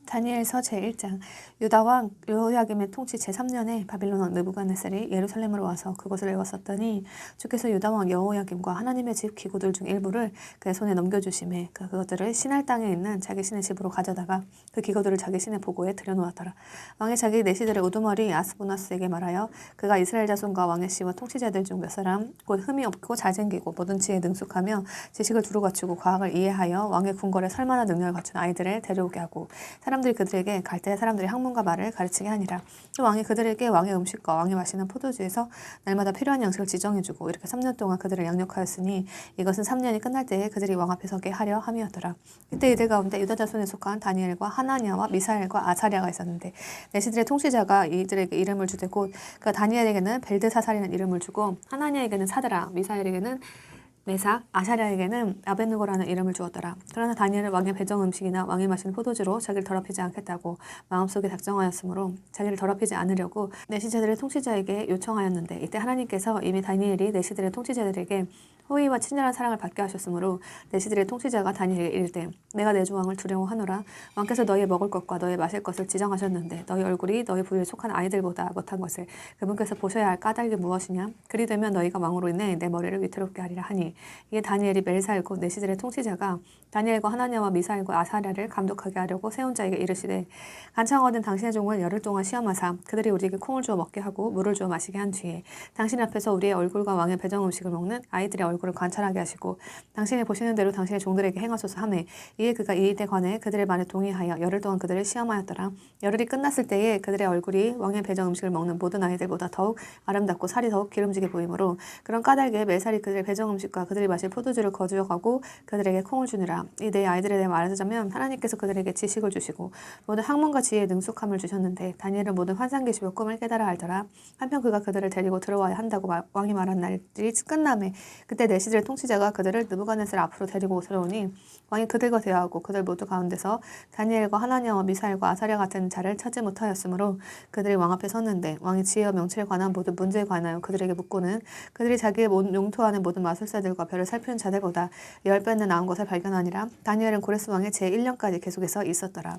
다니엘서 제1장. 유다왕 여호야김의 통치 제3년에 바빌론 왕 느부갓네살이 예루살렘으로 와서 그것을 읽었었더니 주께서 유다왕 여호야김과 하나님의 집 기구들 중 일부를 그의 손에 넘겨주심에 그것들을 시날 땅에 있는 자기 신의 집으로 가져다가 그 기구들을 자기 신의 보고에 들여놓았더라. 왕이 자기 내시들의 우두머리 아스보나스에게 말하여 그가 이스라엘 자손과 왕의 씨와 통치자들 중 몇 사람 곧 흠이 없고 잘생기고 모든 지혜에 능숙하며 지식을 두루 갖추고 과학을 이해하여 왕의 궁궐에 설만한 능력을 갖춘 아이들을 데려오게 하고 사람들이 그들에게 갈대 사람들의 학문과 말을 가르치게 하니라. 또 왕이 그들에게 왕의 음식과 왕이 마시는 포도주에서 날마다 필요한 양식을 지정해주고 이렇게 3년 동안 그들을 양육하였으니 이것은 3년이 끝날 때에 그들이 왕 앞에 서게 하려 함이었더라. 이때 이들 가운데 유다 자손에 속한 다니엘과 하나니아와 미사엘과 아사랴가 있었는데 내시들의 통치자가 이들에게 이름을 주되 곧 그 다니엘에게는 벨드사살이라는 이름을 주고 하나니아에게는 사드라, 미사엘에게는 메삭, 아사랴에게는 아벳느고라는 이름을 주었더라. 그러나 다니엘은 왕의 배정 음식이나 왕이 마시는 포도주로 자기를 더럽히지 않겠다고 마음속에 작정하였으므로 자기를 더럽히지 않으려고 내시자들의 통치자에게 요청하였는데 이때 하나님께서 이미 다니엘이 내시들의 통치자들에게 호의와 친절한 사랑을 받게 하셨으므로 내시들의 통치자가 다니엘에게 이르되 내가 내 주왕을 두려워하노라. 왕께서 너희의 먹을 것과 너희의 마실 것을 지정하셨는데 너희 얼굴이 너희 부위에 속한 아이들보다 못한 것을 그분께서 보셔야 할 까닭이 무엇이냐? 그리 되면 너희가 왕으로 인해 내 머리를 위태롭게 하리라 하니 이에 다니엘이 멜살 곧 내시들의 통치자가 다니엘과 하나냐와 미사엘과 아사랴를 감독하게 하려고 세운 자에게 이르시되 간청 얻은 당신의 종을 열흘 동안 시험하사 그들이 우리에게 콩을 주어 먹게 하고 물을 주어 마시게 한 뒤에 당신 앞에서 우리의 얼굴과 왕의 배정 음식을 먹는 아이들의 얼굴을 관찰하게 하시고 당신이 보시는 대로 당신의 종들에게 행하소서 하매 이에 그가 이 일에 관해 그들의 말에 동의하여 열흘 동안 그들을 시험하였더라. 열흘이 끝났을 때에 그들의 얼굴이 왕의 배정 음식을 먹는 모든 아이들보다 더욱 아름답고 살이 더욱 기름지게 보이므로 그런 까닭에 멜살이 그들의 배정 음식과 그들이 마실 포도주를 거두어가고 그들에게 콩을 주니라. 이 내 아이들에 대해 말하자면 하나님께서 그들에게 지식을 주시고 모든 학문과 지혜에 능숙함을 주셨는데 다니엘은 모든 환상 계시와 꿈을 깨달아 알더라. 한편 그가 그들을 데리고 들어와야 한다고 왕이 말한 날이 끝남에 그때 내시들의 통치자가 그들을 느부갓네살 앞으로 데리고 들어오니 왕이 그들과 대화하고 그들 모두 가운데서 다니엘과 하나냐와 미사엘과 아사랴 같은 자를 찾지 못하였으므로 그들이 왕 앞에 섰는데 왕이 지혜와 명철에 관한 모든 문제에 관하여 그들에게 묻고는 그들이 자기의 용토하는 모든 마술사들과 별을 살피는 자들보다 10배나 나은 것을 발견하니라. 다니엘은 고레스 왕의 제1년까지 계속해서 있었더라.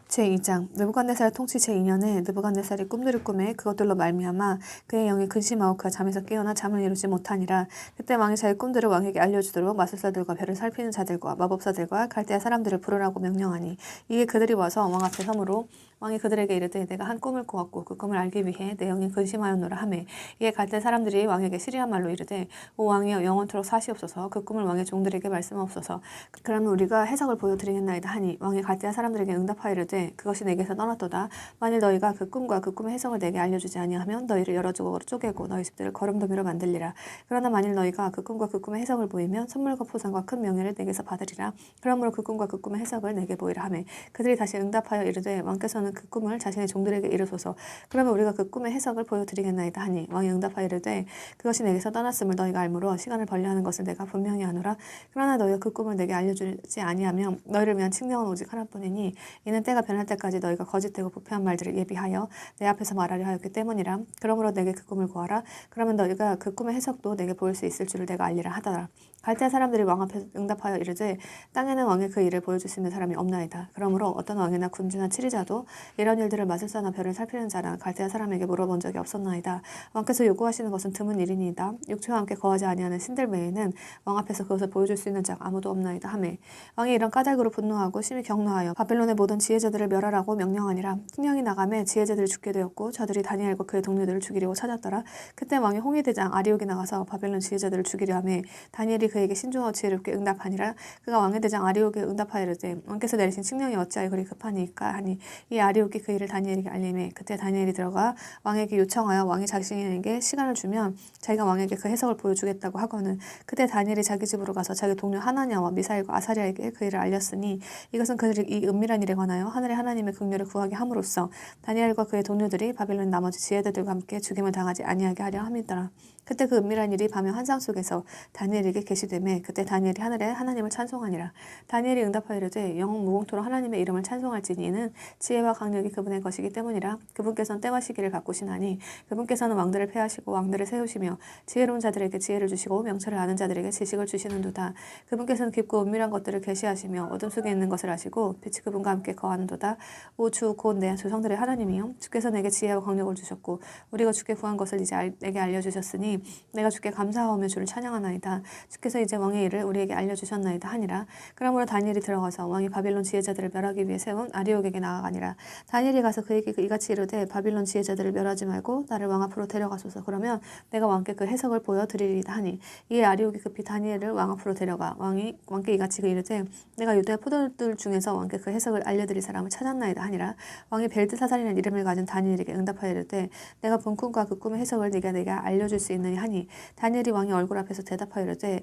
제2장. 느부갓네살 통치 제2년에 느부갓네살이 꿈들을 꾸매 그것들로 말미암아 그의 영이 근심하고 그가 잠에서 깨어나 잠을 이루지 못하니라. 그때 왕이 자기 꿈들을 왕에게 알려주도록 마술사들과 별을 살피는 자들과 마법사들과 갈대아 사람들을 부르라고 명령하니 이에 그들이 와서 왕 앞에 서므로 왕이 그들에게 이르되 내가 한 꿈을 꾸었고 그 꿈을 알기 위해 내 영이 근심하였노라 하매 이에 갈대 사람들이 왕에게 시리안 말로 이르되 오 왕이여 영원토록 사시옵소서 그 꿈을 왕의 종들에게 말씀하옵소서 그러면 우리가 해석을 보여드리겠나이다 하니 왕이 갈대아 사람들에게 응답하이르되 그것이 내게서 떠났도다. 만일 너희가 그 꿈과 그 꿈의 해석을 내게 알려주지 아니하면 너희를 여러 조각으로 쪼개고 너희 집들을 거름더미로 만들리라. 그러나 만일 너희가 그 꿈과 그 꿈의 해석을 보이면 선물과 포상과 큰 명예를 내게서 받으리라. 그러므로 그 꿈과 그 꿈의 해석을 내게 보이라 하매 그들이 다시 응답하여 이르되 왕께서는 그 꿈을 자신의 종들에게 이르소서. 그러면 우리가 그 꿈의 해석을 보여드리겠나이다 하니 왕이 응답하여 이르되 그것이 내게서 떠났음을 너희가 알므로 시간을 벌려하는 것을 내가 분명히 아노라. 그러나 너희가 그 꿈을 내게 알려주지 아니하면 너희를 위한 칙령은 오직 하나뿐이니 이는 때가 변할 때까지 너희가 거짓되고 부패한 말들을 예비하여 내 앞에서 말하려 하였기 때문이라. 그러므로 내게 그 꿈을 구하라. 그러면 너희가 그 꿈의 해석도 내게 보일 수 있을 줄을 내가 알리라 하더라. 갈대아 사람들이 왕 앞에 응답하여 이르되 땅에는 왕의 그 일을 보여줄 수 있는 사람이 없나이다. 그러므로 어떤 왕이나 군주나 치리자도 이런 일들을 마술사나 별을 살피는 자나 갈대아 사람에게 물어본 적이 없었나이다. 왕께서 요구하시는 것은 드문 일이니이다. 육체와 함께 거하지 아니하는 신들 외에는 왕 앞에서 그것을 보여줄 수 있는 자가 아무도 없나이다 하매 왕이 이런 까닭으로 분노하고 심히 격노하여 바빌론의 모든 지혜자들을 멸하라고 명령하니라. 흉령이 나가매 지혜자들이 죽게 되었고 저들이 다니엘과 그의 동료들을 죽이려고 찾았더라. 그때 왕의 홍위대장 아리옥이 나가서 바빌론 지혜자들을 죽이려 하매 다니엘이 그에게 신중하고 지혜롭게 응답하니라. 그가 왕의 대장 아리옥에 응답하이르되 왕께서 내리신 칙령이 어찌하여 그리 급하니까 하니 이 아리옥이 그 일을 다니엘에게 알림해 그때 다니엘이 들어가 왕에게 요청하여 왕이 자신에게 시간을 주면 자기가 왕에게 그 해석을 보여주겠다고 하거늘 그때 다니엘이 자기 집으로 가서 자기 동료 하나냐와 미사엘과 아사랴에게 그 일을 알렸으니 이것은 그들이 이 은밀한 일에 관하여 하늘의 하나님의 긍휼을 구하게 함으로써 다니엘과 그의 동료들이 바빌론 나머지 지혜자들과 함께 죽임을 당하지 아니하게 하려 함이더라. 그때 그 은밀한 일이 밤의 환상 속에서 다니엘에게 계시 계시되매 그때 다니엘이 하늘에 하나님을 찬송하니라. 다니엘이 응답하여 이르되 영원 무궁토록 하나님의 이름을 찬송할지니 이는 지혜와 강력이 그분의 것이기 때문이라. 그분께서는 때와 시기를 바꾸시나니 그분께서는 왕들을 패하시고 왕들을 세우시며 지혜로운 자들에게 지혜를 주시고 명철을 아는 자들에게 지식을 주시는도다. 그분께서는 깊고 은밀한 것들을 계시하시며 어둠 속에 있는 것을 아시고 빛이 그분과 함께 거하는도다. 오 주 곧 내 조상들의 하나님이여, 주께서 내게 지혜와 강력을 주셨고 우리가 주께 구한 것을 이제 내게 알려주셨으니 내가 주께 감사하오며 주를 찬양하나이다. 주께서 이제 왕의 일을 우리에게 알려주셨나이다 하니라. 그러므로 다니엘이 들어가서 왕이 바빌론 지혜자들을 멸하기 위해 세운 아리옥에게 나아가니라. 다니엘이 가서 그에게 이같이 이르되 바빌론 지혜자들을 멸하지 말고 나를 왕 앞으로 데려가소서. 그러면 내가 왕께 그 해석을 보여드리리다 하니 이에 아리옥이 급히 다니엘을 왕 앞으로 데려가 왕께 이같이 이르되 내가 유대 포도들 중에서 왕께 그 해석을 알려드릴 사람을 찾았나이다 하니라. 왕이 벨드사살이라는 이름을 가진 다니엘에게 응답하여 이르되 내가 본 꿈과 그 꿈의 해석을 네가 내게 알려줄 수 있느냐 하니 다니엘이 왕의 얼굴 앞에서 대답하여 이르되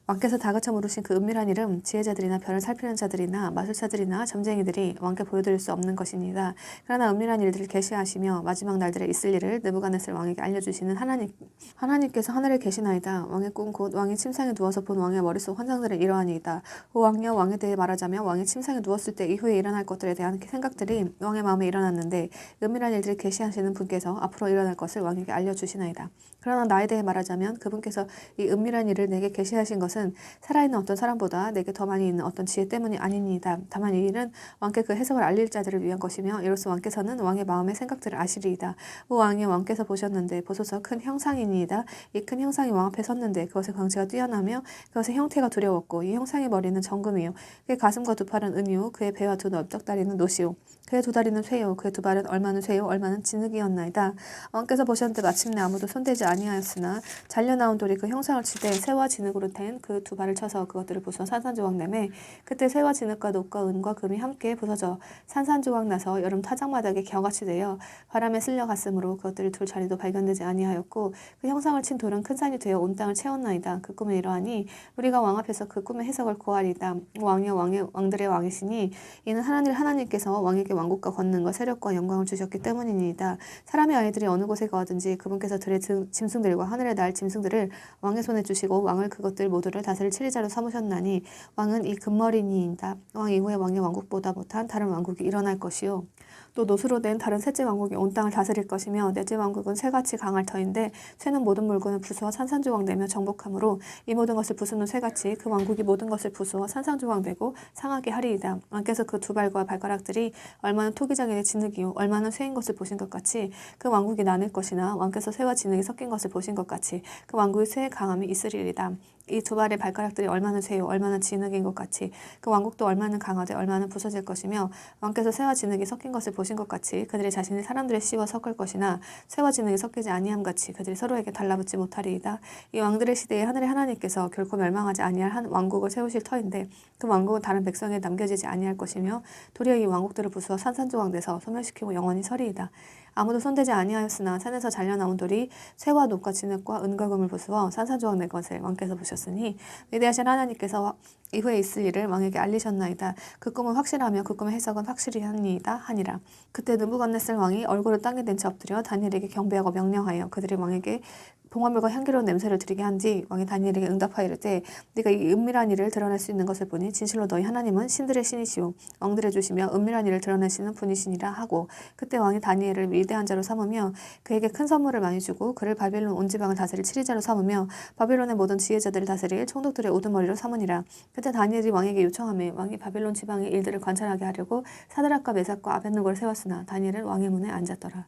왕께서 다그쳐 물으신 그 은밀한 이름 지혜자들이나 별을 살피는 자들이나 마술사들이나 점쟁이들이 왕께 보여드릴 수 없는 것입니다. 그러나 은밀한 일들을 계시하시며 마지막 날들에 있을 일을 느부갓네살 왕에게 알려주시는 하나님께서 하늘에 계시나이다. 왕의 꿈 곧 왕이 침상에 누워서 본 왕의 머릿속 환상들은 이러하니이다. 오 왕이여, 왕에 대해 말하자면 왕이 침상에 누웠을 때 이후에 일어날 것들에 대한 생각들이 왕의 마음에 일어났는데 은밀한 일들을 계시하시는 분께서 앞으로 일어날 것을 왕에게 알려주시나이다. 그러나 나에 대해 말하자면 그분께서 이 은밀한 일을 내게 계시하신 것은 살아있는 어떤 사람보다 내게 더 많이 있는 어떤 지혜 때문이 아니니이다. 다만 이 일은 왕께 그 해석을 알릴 자들을 위한 것이며 이로써 왕께서는 왕의 마음의 생각들을 아시리이다. 오 왕이여, 왕께서 보셨는데 보소서 큰 형상이니이다. 이 큰 형상이 왕 앞에 섰는데 그것의 광채가 뛰어나며 그것의 형태가 두려웠고 이 형상의 머리는 정금이요 그의 가슴과 두 팔은 은이요 그의 배와 두 넓적다리는 노시요 그의 두 다리는 쇠요 그의 두 발은 얼마는 쇠요 얼마는 진흙이었나이다. 왕께서 보셨는데 마침내 아무도 손대지 아니하였으나 잘려나온 돌이 그 형상을 치되 쇠와 진흙으로 된 그 두 발을 쳐서 그것들을 부숴 산산조각 내매 그때 쇠와 진흙과 녹과 은과 금이 함께 부서져 산산조각 나서 여름 타작마당에 겨같이 되어 바람에 쓸려갔으므로 그것들을 둘 자리도 발견되지 아니하였고 그 형상을 친 돌은 큰 산이 되어 온 땅을 채웠나이다. 그 꿈은 이러하니 우리가 왕 앞에서 그 꿈의 해석을 구하리이다. 왕이여, 왕들의 왕이시니 이는 하나님께서 왕에게 왕국과 권능과 세력과 영광을 주셨기 때문이니이다. 사람의 아이들이 어느 곳에 거하든지 그분께서 들의 짐승들과 하늘에 날 짐승들을 왕의 손에 주시고 왕을 그것들 모두를 다스릴 치리자로 삼으셨나니 왕은 이 금머리니이다. 왕 이후에 왕의 왕국보다 못한 다른 왕국이 일어날 것이요 또 노수로 된 다른 셋째 왕국이 온 땅을 다스릴 것이며 넷째 왕국은 쇠같이 강할 터인데 쇠는 모든 물건을 부수어 산산조각 내며 정복하므로 이 모든 것을 부수는 쇠같이 그 왕국이 모든 것을 부수어 산산조각 내고 상하게 하리이다. 왕께서 그 두 발과 발가락들이 얼마나 토기장에게 진흙이요 얼마나 쇠인 것을 보신 것 같이 그 왕국이 나눌 것이나 왕께서 쇠와 진흙이 섞인 것을 보신 것 같이 그 왕국의 쇠의 강함이 있으리이다. 이 두 발의 발가락들이 얼마나 쇠요 얼마나 진흙인 것 같이 그 왕국도 얼마나 강하되 얼마나 부서질 것이며 왕께서 쇠와 진흙이 섞인 것을 보신 것 같이 그들이 자신이 사람들의 씨와 섞을 것이나 쇠와 진흙이 섞이지 아니함 같이 그들이 서로에게 달라붙지 못하리이다. 이 왕들의 시대에 하늘의 하나님께서 결코 멸망하지 아니할 한 왕국을 세우실 터인데 그 왕국은 다른 백성에 남겨지지 아니할 것이며 도리어 이 왕국들을 부수어 산산조각 내서 소멸시키고 영원히 서리이다. 아무도 손대지 아니하였으나 산에서 잘려나온 돌이 쇠와 녹과 진흙과 은과 금을 부수어 산산조각 낸 것을 왕께서 보셨으니 위대하신 하나님께서 이후에 있을 일을 왕에게 알리셨나이다. 그 꿈은 확실하며 그 꿈의 해석은 확실히 하니이다 하니라. 그때 느부갓네살 왕이 얼굴을 땅에 댄 채 엎드려 다니엘에게 경배하고 명령하여 그들이 왕에게 봉화물과 향기로운 냄새를 드리게 한 뒤 왕이 다니엘에게 응답하여 이르되 네가 이 은밀한 일을 드러낼 수 있는 것을 보니 진실로 너희 하나님은 신들의 신이시오 왕들의 주시며 은밀한 일을 드러내시는 분이시니라 하고 그때 왕이 다니엘을 위대한 자로 삼으며 그에게 큰 선물을 많이 주고 그를 바빌론 온 지방을 다스릴 치리자로 삼으며 바빌론의 모든 지혜자들을 다스릴 총독들의 우두머리로 삼으니라. 그때 다니엘이 왕에게 요청하매 왕이 바빌론 지방의 일들을 관찰하게 하려고 사드락과 메삭과 아벳느고를 세웠으나 다니엘은 왕의 문에 앉았더라.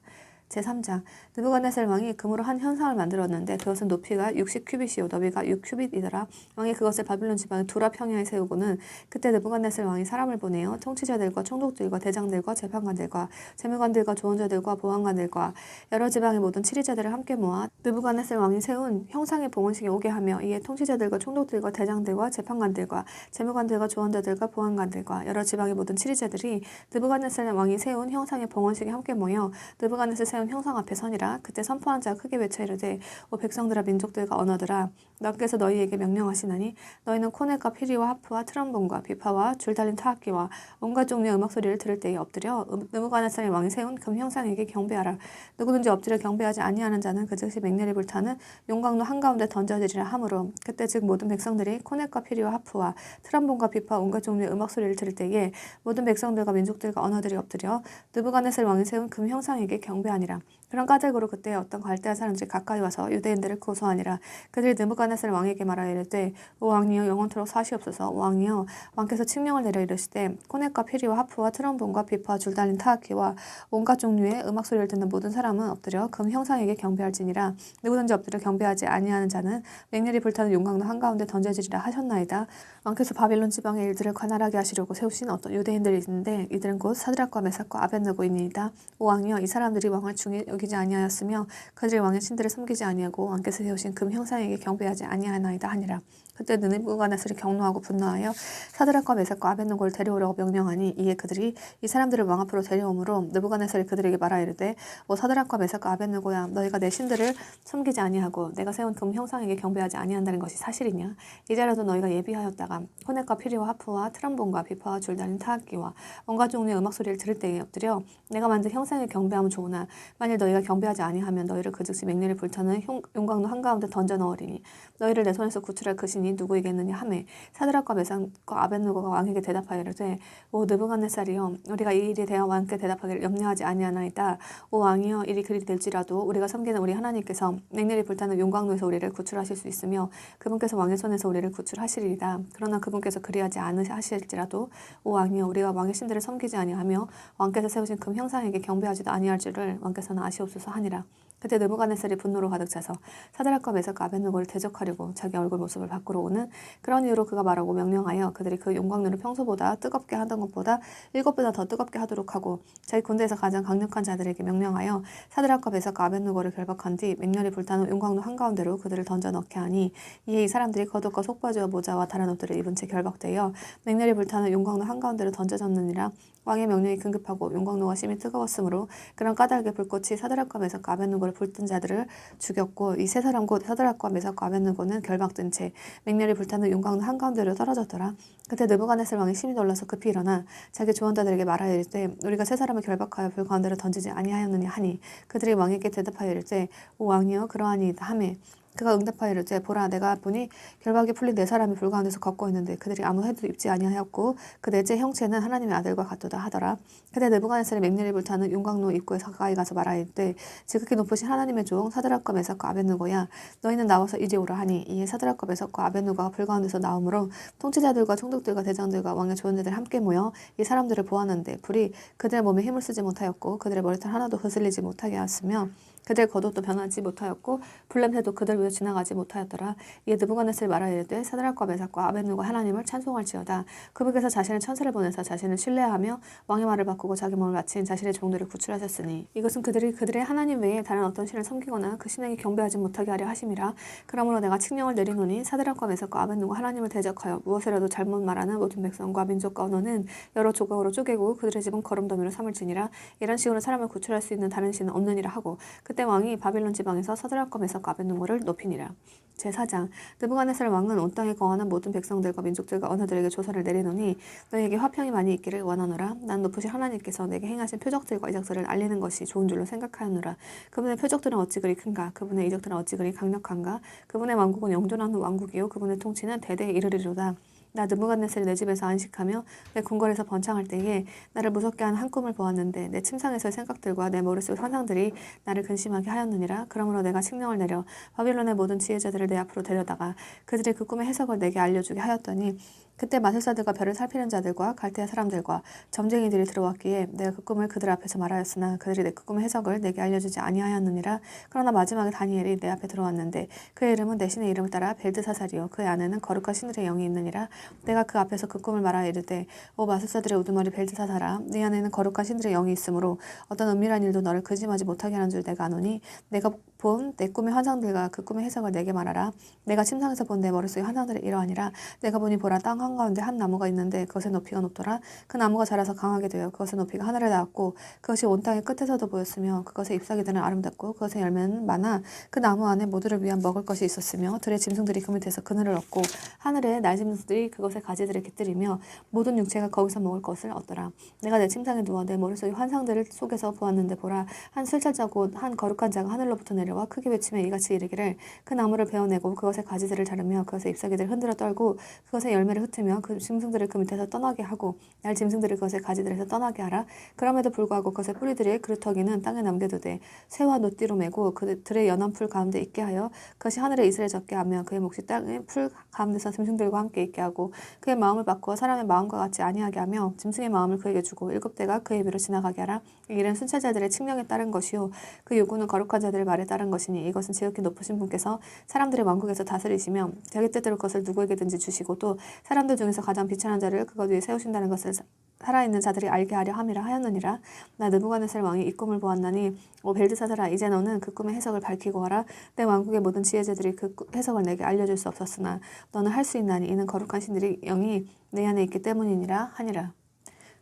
제3장 느부갓네살 왕이 금으로 한 현상을 만들었는데 그것은 높이가 60큐빗이요 너비가 6큐빗이더라. 왕이 그것을 바빌론 지방의 두라 평야에 세우고는 그때 느부갓네살 왕이 사람을 보내어 통치자들과 총독들과 대장들과 재판관들과 재무관들과 조언자들과 보안관들과 여러 지방의 모든 치리자들을 함께 모아 느부갓네살 왕이 세운 형상의 봉헌식에 오게 하며 이에 통치자들과 총독들과 대장들과 재판관들과 재무관들과 조언자들과 보안관들과 여러 지방의 모든 치리자들이 느부갓네살 왕이 세운 형상의 봉헌식에 함께 모여 느부갓네살 세운 형상 앞에 서니라. 그때 선포한 자가 크게 외쳐 이르되 오 백성들아 민족들과 언어들아 너께서 너희에게 명령하시나니 너희는 코넬과 피리와 하프와 트럼본과 비파와 줄 달린 타악기와 온갖 종류의 음악 소리를 들을 때에 엎드려 느부갓네살의 왕이 세운 금 형상에게 경배하라. 누구든지 엎드려 경배하지 아니하는 자는 그 즉시 맹렬히 불타는 용광로 한가운데 던져지리라 하므로 그때 즉 모든 백성들이 코넬과 피리와 하프와 트럼본과 비파 온갖 종류의 음악 소리를 들을 때에 모든 백성들과 민족들과 언어들이 엎드려 느부갓네살 왕이 세운 금 형상에게 경배하니라. 그런 까닭으로 그때 어떤 갈대아 사람들이 가까이 와서 유대인들을 고소하니라. 그들이 느부갓네살 왕에게 말하여 이르되 오 왕이여 영원토록 사시옵소서. 오 왕이여 왕께서 칙령을 내려 이르시되 코넬과 피리와 하프와 트럼본과 비파와 줄 달린 타악기와 온갖 종류의 음악 소리를 듣는 모든 사람은 엎드려 금 형상에게 경배할지니라. 누구든지 엎드려 경배하지 아니하는 자는 맹렬히 불타는 용광로 한가운데 던져지리라 하셨나이다. 왕께서 바빌론 지방의 일들을 관할하게 하시려고 세우신 어떤 유대인들이 있는데 이들은 곧 사드락과 메삭과 아벳느고이니이다. 오 왕이여 이 사람들이 왕을 중히 여기지 아니하였으며 그들이 왕의 신들을 섬기지 아니하고 왕께서 세우신 금 형상에게 경배하지 아니하나이다 하니라. 그때 느부갓네살이 경노하고 분노하여 사드락과 메삭과 아벳느고를 데려오라고 명령하니 이에 그들이 이 사람들을 왕 앞으로 데려오므로 느부갓네살이 그들에게 말하여 이르되 오 사드락과 메삭과 아벳느고야 너희가 내 신들을 섬기지 아니하고 내가 세운 금 형상에게 경배하지 아니한다는 것이 사실이냐. 이제라도 너희가 예비하였다가 코넬과 피리와 하프와 트럼본과 비파와 줄 달린 타악기와 온갖 종류의 음악 소리를 들을 때에 엎드려 내가 만든 형상에 경배하면 좋으나 만일 너희가 경배하지 아니하면 너희를 그 즉시 맹렬히 불타는 용광로 한가운데 던져 넣으리니 너희를 내 손에서 구출할 그 신이 누구이겠느냐 하매 사드락과 메삭과 아벳느고가 왕에게 대답하여 이르되 오 느부갓네살이여 우리가 이 일에 대하여 왕께 대답하기를 염려하지 아니하나이다. 오 왕이여 일이 그리 될지라도 우리가 섬기는 우리 하나님께서 맹렬히 불타는 용광로에서 우리를 구출하실 수 있으며 그분께서 왕의 손에서 우리를 구출하시리이다. 그러나 그분께서 그리하지 않으실지라도 오 왕이여 우리가 왕의 신들을 섬기지 아니하며 왕께서 세우신 금 형상에게 경배하지도 아니할 줄을 왕께서는 아시옵소서 하니라. 그때 느부갓네살이 분노로 가득 차서 사드락과 메삭과 아벳느고를 대적하려고 자기 얼굴 모습을 밖으로 오는 그런 이유로 그가 말하고 명령하여 그들이 그 용광로를 평소보다 뜨겁게 하던 것보다 7배나 더 뜨겁게 하도록 하고 자기 군대에서 가장 강력한 자들에게 명령하여 사드락과 메삭과 아벳느고를 결박한 뒤 맹렬히 불타는 용광로 한가운데로 그들을 던져 넣게 하니 이에 이 사람들이 겉옷과 속바지와 모자와 다른 옷들을 입은 채 결박되어 맹렬히 불타는 용광로 한가운데로 던져졌느니라. 왕의 명령이 긴급하고 용광로가 심히 뜨거웠으므로 그런 까닭에 불꽃이 사드락과 메삭과 아벳느고를 불든 자들을 죽였고 이 세 사람 곧 사드락과 메삭과 아벳느고는 결박된 채 맹렬히 불타는 용광로 한가운데로 떨어졌더라. 그때 느부갓네살 왕이 심히 놀라서 급히 일어나 자기 조원자들에게 말하여 이르되 우리가 세 사람을 결박하여 불 가운데로 던지지 아니하였느냐 하니 그들이 왕에게 대답하여 이르되 오 왕이여 그러하니이다 하매 그가 응답하여 이르되 보라 내가 보니 결박이 풀린 네 사람이 불 가운데서 걷고 있는데 그들이 아무 해도 입지 아니하였고 그 넷째 형체는 하나님의 아들과 같도다 하더라. 그때 느부갓네살이 맹렬히 불타는 용광로 입구에 가까이 가서 말하였되 지극히 높으신 하나님의 종 사드락과 메삭과 아벳느고야 너희는 나와서 이제 오라 하니 이에 사드락과 메삭과 아벳느고가 불 가운데서 나오므로 통치자들과 총독들과 대장들과 왕의 조원자들이 함께 모여 이 사람들을 보았는데 불이 그들의 몸에 힘을 쓰지 못하였고 그들의 머리털 하나도 거슬리지 못하게 하였으며 그들의 겉옷도 변하지 못하였고 불냄새도 그들 위에 지나가지 못하였더라. 이에 느부갓네살이 말하여 이르되 사드락과 메삭과 아벳느고 하나님을 찬송할지어다. 그분께서 자신의 천사를 보내사 자신을 신뢰하며 왕의 말을 바꾸고 자기 몸을 바친 자신의 종들을 구출하셨으니 이것은 그들이 그들의 하나님 외에 다른 어떤 신을 섬기거나 그 신에게 경배하지 못하게 하려 하심이라. 그러므로 내가 칙령을 내리노니 사드락과 메삭과 아벳느고 하나님을 대적하여 무엇이라도 잘못 말하는 모든 백성과 민족과 언어는 여러 조각으로 쪼개고 그들의 집은 거름더미로 삼을지니라. 이런 식으로 사람을 구출할 수 있는 다른 신은 없느니라 하고 그때 왕이 바빌론 지방에서 사드락과 메삭과 아벳느고를 높이니라. 제4장 느부갓네살 왕은 온 땅에 거하는 모든 백성들과 민족들과 언어들에게 조서를 내리노니 너희에게 화평이 많이 있기를 원하노라. 난 높으신 하나님께서 내게 행하신 표적들과 이적들을 알리는 것이 좋은 줄로 생각하였노라. 그분의 표적들은 어찌 그리 큰가. 그분의 이적들은 어찌 그리 강력한가. 그분의 왕국은 영존하는 왕국이요 그분의 통치는 대대에 이르리로다. 나 느부갓네살이 내 집에서 안식하며 내 궁궐에서 번창할 때에 나를 무섭게 하는 한 꿈을 보았는데 내 침상에서의 생각들과 내 머릿속 환상들이 나를 근심하게 하였느니라. 그러므로 내가 칙령을 내려 바빌론의 모든 지혜자들을 내 앞으로 데려다가 그들이 그 꿈의 해석을 내게 알려주게 하였더니 그때 마술사들과 별을 살피는 자들과 갈대아 사람들과 점쟁이들이 들어왔기에 내가 그 꿈을 그들 앞에서 말하였으나 그들이 내 그 꿈의 해석을 내게 알려주지 아니하였느니라. 그러나 마지막에 다니엘이 내 앞에 들어왔는데 그의 이름은 내 신의 이름을 따라 벨드사살이요 그의 안에는 거룩한 신들의 영이 있느니라. 내가 그 앞에서 그 꿈을 말하여 이르되 오 마술사들의 우두머리 벨드사살아 네 안에는 거룩한 신들의 영이 있으므로 어떤 은밀한 일도 너를 근심하지 못하게 하는 줄 내가 아노니 내가 본 내 꿈의 환상들과 그 꿈의 해석을 내게 말하라. 내가 침상에서 본 내 머릿속의 환상들이 이러하니라. 내가 보니 보라 땅 한가운데 한 나무가 있는데 그것의 높이가 높더라. 그 나무가 자라서 강하게 되어 그것의 높이가 하늘에 닿았고 그것이 온 땅의 끝에서도 보였으며 그것의 잎사귀 들은 아름답고 그것의 열매는 많아 그 나무 안에 모두를 위한 먹을 것이 있었으며 들의 짐승들이 그 밑에서 그늘을 얻고 하늘의 날짐승들이 그것의 가지들을 깃들이며 모든 육체가 거기서 먹을 것을 얻더라. 내가 내 침상에 누워 내 머릿속의 환상들을 속에서 보았는데 보라 한 술찰자고 한 거룩한 자가 하늘로부터 내려와 크게 외치며 이같이 이르기를 그 나무를 베어내고 그것의 가지들을 자르며 그것의 잎사귀들을 흔들어 떨고 그것의 열매를 흩으며 그 짐승들을 그 밑에서 떠나게 하고 날 짐승들을 그것의 가지들에서 떠나게 하라. 그럼에도 불구하고 그것의 뿌리들의 그루터기는 땅에 남겨두되 새와 노띠로 메고 그들의 연한 풀 가운데 있게 하여 그것이 하늘의 이슬에 젖게 하며 그의 몫이 땅의 풀 가운데서 짐승들과 함께 있게 하고 그의 마음을 바꾸어 사람의 마음과 같이 아니하게 하며 짐승의 마음을 그에게 주고 7대가 그의 위로 지나가게 하라. 이 일은 순찰자들의 칙령에 따른 것이요 그 요구는 거룩한 자들의 말에 따른 것이니 이것은 지극히 높으신 분께서 사람들의 왕국에서 다스리시며 자기 뜻대로 그것을 누구에게든지 주시고 또 사람들 중에서 가장 비천한 자를 그것 위에 세우신다는 것을 살아있는 자들이 알게 하려 함이라 하였느니라. 나 느부갓네살 왕이 이 꿈을 보았나니 오 벨드사살아 이제 너는 그 꿈의 해석을 밝히고 하라. 내 왕국의 모든 지혜자들이 그 해석을 내게 알려줄 수 없었으나 너는 할 수 있나니 이는 거룩한 신들이 영이 내 안에 있기 때문이니라 하니라.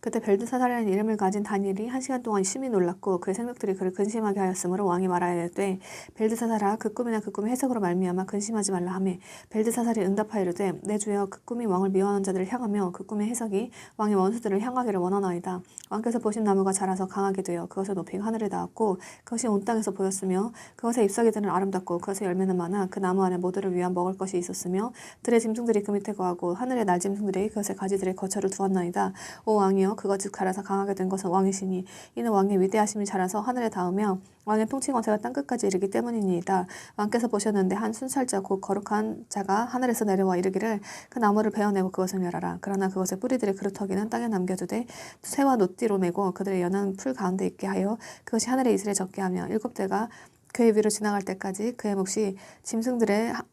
그때 벨드사살이라는 이름을 가진 다니엘이 1시간 동안 심히 놀랐고 그의 생각들이 그를 근심하게 하였으므로 왕이 말하여 이르되 벨드사살아 그 꿈이나 그 꿈의 해석으로 말미암아 근심하지 말라 하매 벨드사살이 응답하여 이르되 내 주여 그 꿈이 왕을 미워하는 자들을 향하며 그 꿈의 해석이 왕의 원수들을 향하기를 원하나이다. 왕께서 보신 나무가 자라서 강하게 되어 그것의 높이가 하늘에 닿았고 그것이 온 땅에서 보였으며 그것의 잎사귀들은 아름답고 그것의 열매는 많아 그 나무 안에 모두를 위한 먹을 것이 있었으며 들의 짐승들이 그 밑에 거하고 하늘의 날짐승들이 그것의 가지들의 거처를 두었나이다. 오 왕이여 그것 즉 자라서 강하게 된 것은 왕이시니 이는 왕의 위대하심이 자라서 하늘에 닿으며 왕의 통치 권세가 땅끝까지 이르기 때문이니이다. 왕께서 보셨는데 한 순살자 곧 거룩한 자가 하늘에서 내려와 이르기를 그 나무를 베어내고 그것을 멸하라. 그러나 그것의 뿌리들의 그루터기는 땅에 남겨두되 새와 노띠로 메고 그들의 연한 풀 가운데 있게 하여 그것이 하늘의 이슬에 젖게 하며 7대가 그의 위로 지나갈 때까지 그의 몫이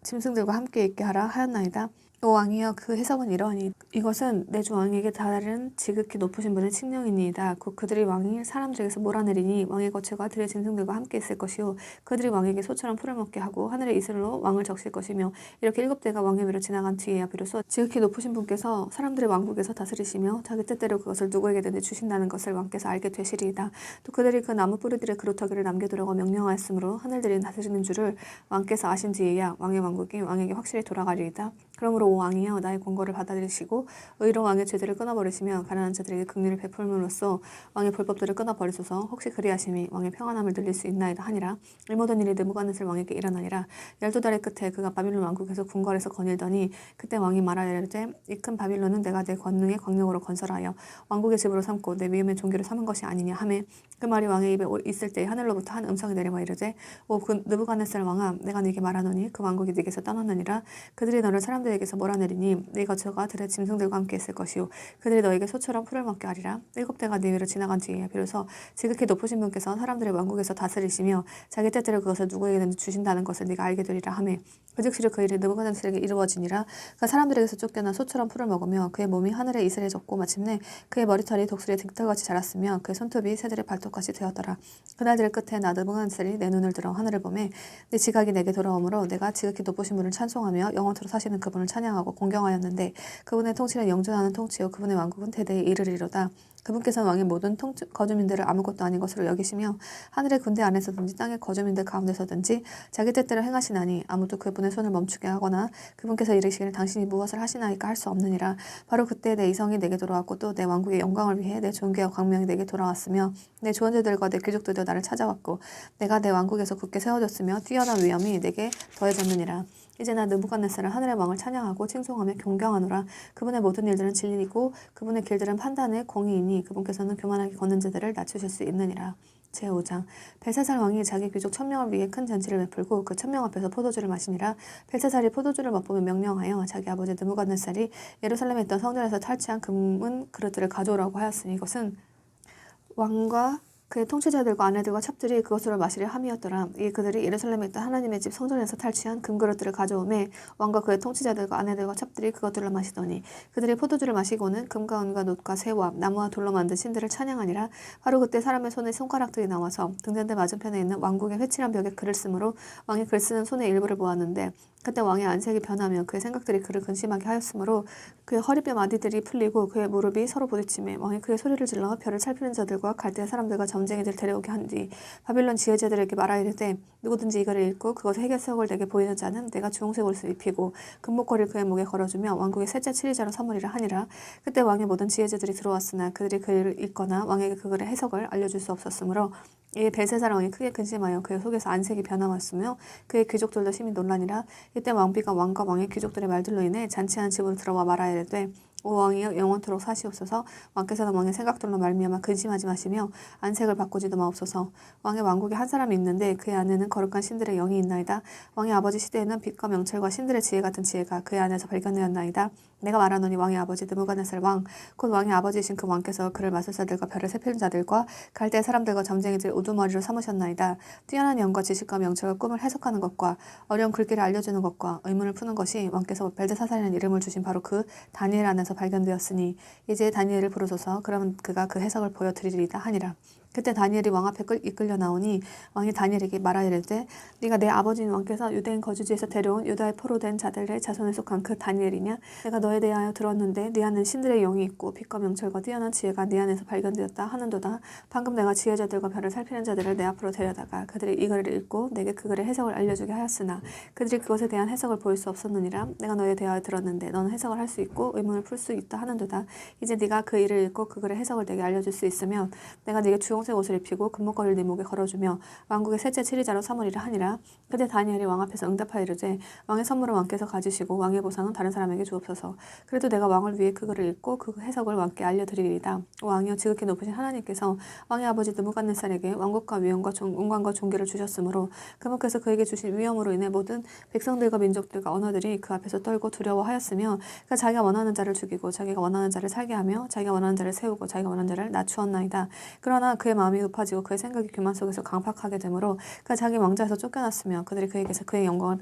짐승들과 함께 있게 하라 하였나이다. 오 왕이여 그 해석은 이러하니 이것은 내 주 왕에게 다른 지극히 높으신 분의 칙령이니이다. 곧 그들이 왕이 사람들에게서 몰아내리니 왕의 거처가 들의 짐승들과 함께 있을 것이요 그들이 왕에게 소처럼 풀을 먹게 하고 하늘의 이슬로 왕을 적실 것이며 이렇게 7대가 왕의 위로 지나간 뒤에야 비로소 지극히 높으신 분께서 사람들의 왕국에서 다스리시며 자기 뜻대로 그것을 누구에게든지 주신다는 것을 왕께서 알게 되시리이다. 또 그들이 그 나무 뿌리들의 그루터기를 남겨두라고 명령하였으므로 하늘들이 다스리는 줄을 왕께서 아신 뒤에야 왕의 왕국이 왕에게 확실히 돌아가리이다. 그러므로 오 왕이여 나의 권고를 받아들이시고 의로운 왕의 죄들을 끊어버리시며 가난한 자들에게 긍휼을 베풀므로써 왕의 불법들을 끊어버리소서. 혹시 그리하심이 왕의 평안함을 늘릴 수 있나이다 하니라. 이 모든 일이 느부갓네살 왕에게 일어나니라. 12달의 끝에 그가 바빌론 왕국에서 궁궐에서 거닐더니 그때 왕이 말하여 이르되 이 큰 바빌론은 내가 내 권능의 광력으로 건설하여 왕국의 집으로 삼고 내 위엄의 종기로 삼은 것이 아니냐 하매 그 말이 왕의 입에 있을 때 하늘로부터 한 음성이 내려와 이르되 오 그 느부갓네살 왕아 내가 네게 말하노니 그 왕국이 네게서 떠났느니라. 그들이 너를 사람들에게서 몰아내리니 네 거처가 들의 짐승들과 함께 있을 것이요 그들이 너에게 소처럼 풀을 먹게 하리라. 7대가 네 위로 지나간 뒤에 비로소 지극히 높으신 분께서 사람들의 왕국에서 다스리시며 자기 뜻대로 그것을 누구에게든지 주신다는 것을 네가 알게 되리라 하매 그 즉시로 그 일이 느부갓네살에게 이루어지니라. 그가 사람들에게서 쫓겨나 소처럼 풀을 먹으며 그의 몸이 하늘에 이슬에 젖고 마침내 그의 머리털이 독수리의 득털같이 자랐으며 그의 손톱이 새들의 발톱같이 되었더라. 그날들 끝에 나 느부갓네살이 내 눈을 들어 하늘을 보매 내 지각이 내게 돌아오므로 내가 지극히 높으신 분을 찬송하며 영원토록 사시는 그분을 찬양하고 공경하였는데 그분의 통치는 영존하는 통치요 그분의 왕국은 대대에 이르리로다. 그분께서는 왕의 모든 거주민들을 아무것도 아닌 것으로 여기시며 하늘의 군대 안에서든지 땅의 거주민들 가운데서든지 자기 뜻대로 행하시나니 아무도 그분의 손을 멈추게 하거나 그분께서 이르시기를 당신이 무엇을 하시나이까 할 수 없느니라. 바로 그때 내 이성이 내게 돌아왔고 또 내 왕국의 영광을 위해 내 존귀와 광명이 내게 돌아왔으며 내 조원들과 내 귀족들도 나를 찾아왔고 내가 내 왕국에서 굳게 세워졌으며 뛰어난 위엄이 내게 더해졌느니라. 이제 나 느부갓네살은 하늘의 왕을 찬양하고 칭송하며 존경하노라. 그분의 모든 일들은 진리이고 그분의 길들은 판단의 공의이니 그분께서는 교만하게 걷는 자들을 낮추실 수 있느니라. 제5장 벨사살 왕이 자기 귀족 1000명을 위해 큰 잔치를 베풀고 그 1000명 앞에서 포도주를 마시니라. 벨사살이 포도주를 맛보며 명령하여 자기 아버지 느부갓네살이 예루살렘에 있던 성전에서 탈취한 금은 그릇들을 가져오라고 하였으니 이것은 왕과 그의 통치자들과 아내들과 첩들이 그것으로 마시려 함이었더라. 이 그들이 예루살렘에 있던 하나님의 집 성전에서 탈취한 금그릇들을 가져오매 왕과 그의 통치자들과 아내들과 첩들이 그것들로 마시더니 그들이 포도주를 마시고는 금과 은과 놋과 새와 나무와 돌로 만든 신들을 찬양하니라. 바로 그때 사람의 손에 손가락들이 나와서 등잔대 맞은편에 있는 왕궁의 회칠한 벽에 글을 쓰므로 왕이 글 쓰는 손의 일부를 보았는데 그때 왕의 안색이 변하며 그의 생각들이 그를 근심하게 하였으므로 그의 허리뼈 마디들이 풀리고 그의 무릎이 서로 부딪히매 왕이 그의 소리를 질러 별을 살피는 자들과 갈대아 사람들과 점쟁이들 데려오게 한 뒤 바빌론 지혜자들에게 말하이르되 누구든지 이거를 읽고 그것의 해결석을 내게 보이는 자는 내가 주홍색 옷을 입히고 금목걸이를 그의 목에 걸어주며 왕국의 셋째 칠리자로 선물이라 하니라. 그때 왕의 모든 지혜자들이 들어왔으나 그들이 그 일을 읽거나 왕에게 그 글의 해석을 알려줄 수 없었으므로 이에 벨세살 왕이 크게 근심하여 그의 속에서 안색이 변함하였으며 그의 귀족들도 심히 논란이라. 이때 왕비가 왕과 왕의 귀족들의 말들로 인해 잔치한 집으로 들어와 말하이르되 오 왕이여 영원토록 사시옵소서. 왕께서는 왕의 생각들로 말미암아 근심하지 마시며 안색을 바꾸지도 마옵소서. 왕의 왕국에 한 사람이 있는데 그의 안에는 거룩한 신들의 영이 있나이다. 왕의 아버지 시대에는 빛과 명철과 신들의 지혜 같은 지혜가 그의 안에서 발견되었나이다. 내가 말하노니 왕의 아버지 느부갓네살 왕 곧 왕의 아버지이신 그 왕께서 그를 마술사들과 별을 살피는 자들과 갈대 사람들과 점쟁이들 우두머리로 삼으셨나이다. 뛰어난 영과 지식과 명철과 꿈을 해석하는 것과 어려운 글귀를 알려주는 것과 의문을 푸는 것이 왕께서 벨드사살이라는 이름을 주신 바로 그 다니엘 안에서 발견되었으니 이제 다니엘을 부르소서. 그러면 그가 그 해석을 보여드리리다 하니라. 그때 다니엘이 왕 앞에 이끌려 나오니 왕이 다니엘에게 말하이르되 네가 내 아버지인 왕께서 유대인 거주지에서 데려온 유다의 포로 된 자들의 자손에 속한 그 다니엘이냐? 내가 너에 대하여 들었는데 네 안에는 신들의 영이 있고 빛과 명철과 뛰어난 지혜가 네 안에서 발견되었다 하는도다. 방금 내가 지혜자들과 별을 살피는 자들을 내 앞으로 데려다가 그들이 이 글을 읽고 내게 그 글의 해석을 알려주게 하였으나 그들이 그것에 대한 해석을 보일 수 없었느니라. 내가 너에 대하여 들었는데 너는 해석을 할 수 있고 의문을 풀 수 있다 하는도다. 이제 네가 그 일을 읽고 그 글의 해석을 내게 알려줄 수 있으면 내가 네게 주홍색 옷을 입히고 금목걸이를 네 목에 걸어주며 왕국의 셋째 칠리자로 삼으리라 하니라. 그때 다니엘이 왕 앞에서 응답하이르되 왕의 선물은 왕께서 가지시고 왕의 보상은 다른 사람에게 주옵소서. 그래도 내가 왕을 위해 그 글을 읽고 그 해석을 왕께 알려드리리이다. 왕이여 지극히 높으신 하나님께서 왕의 아버지 느부갓네살에게 왕국과 위엄과 영광과 존귀를 주셨으므로 그분께서 그에게 주신 위엄으로 인해 모든 백성들과 민족들과 언어들이 그 앞에서 떨고 두려워하였으며 그가 자기가 원하는 자를 죽이고 자기가 원하는 자를 살게 하며 자기가 원하는 자를 세우고 자기가 원하는 자를 낮추었나이다. 그러나 그의 마음이 급해지고 그의 생각이 교만 속에서 강팍하게 되므로 그가 자기 왕자에서 쫓겨났으며 그들이 그에게서 그의 영광을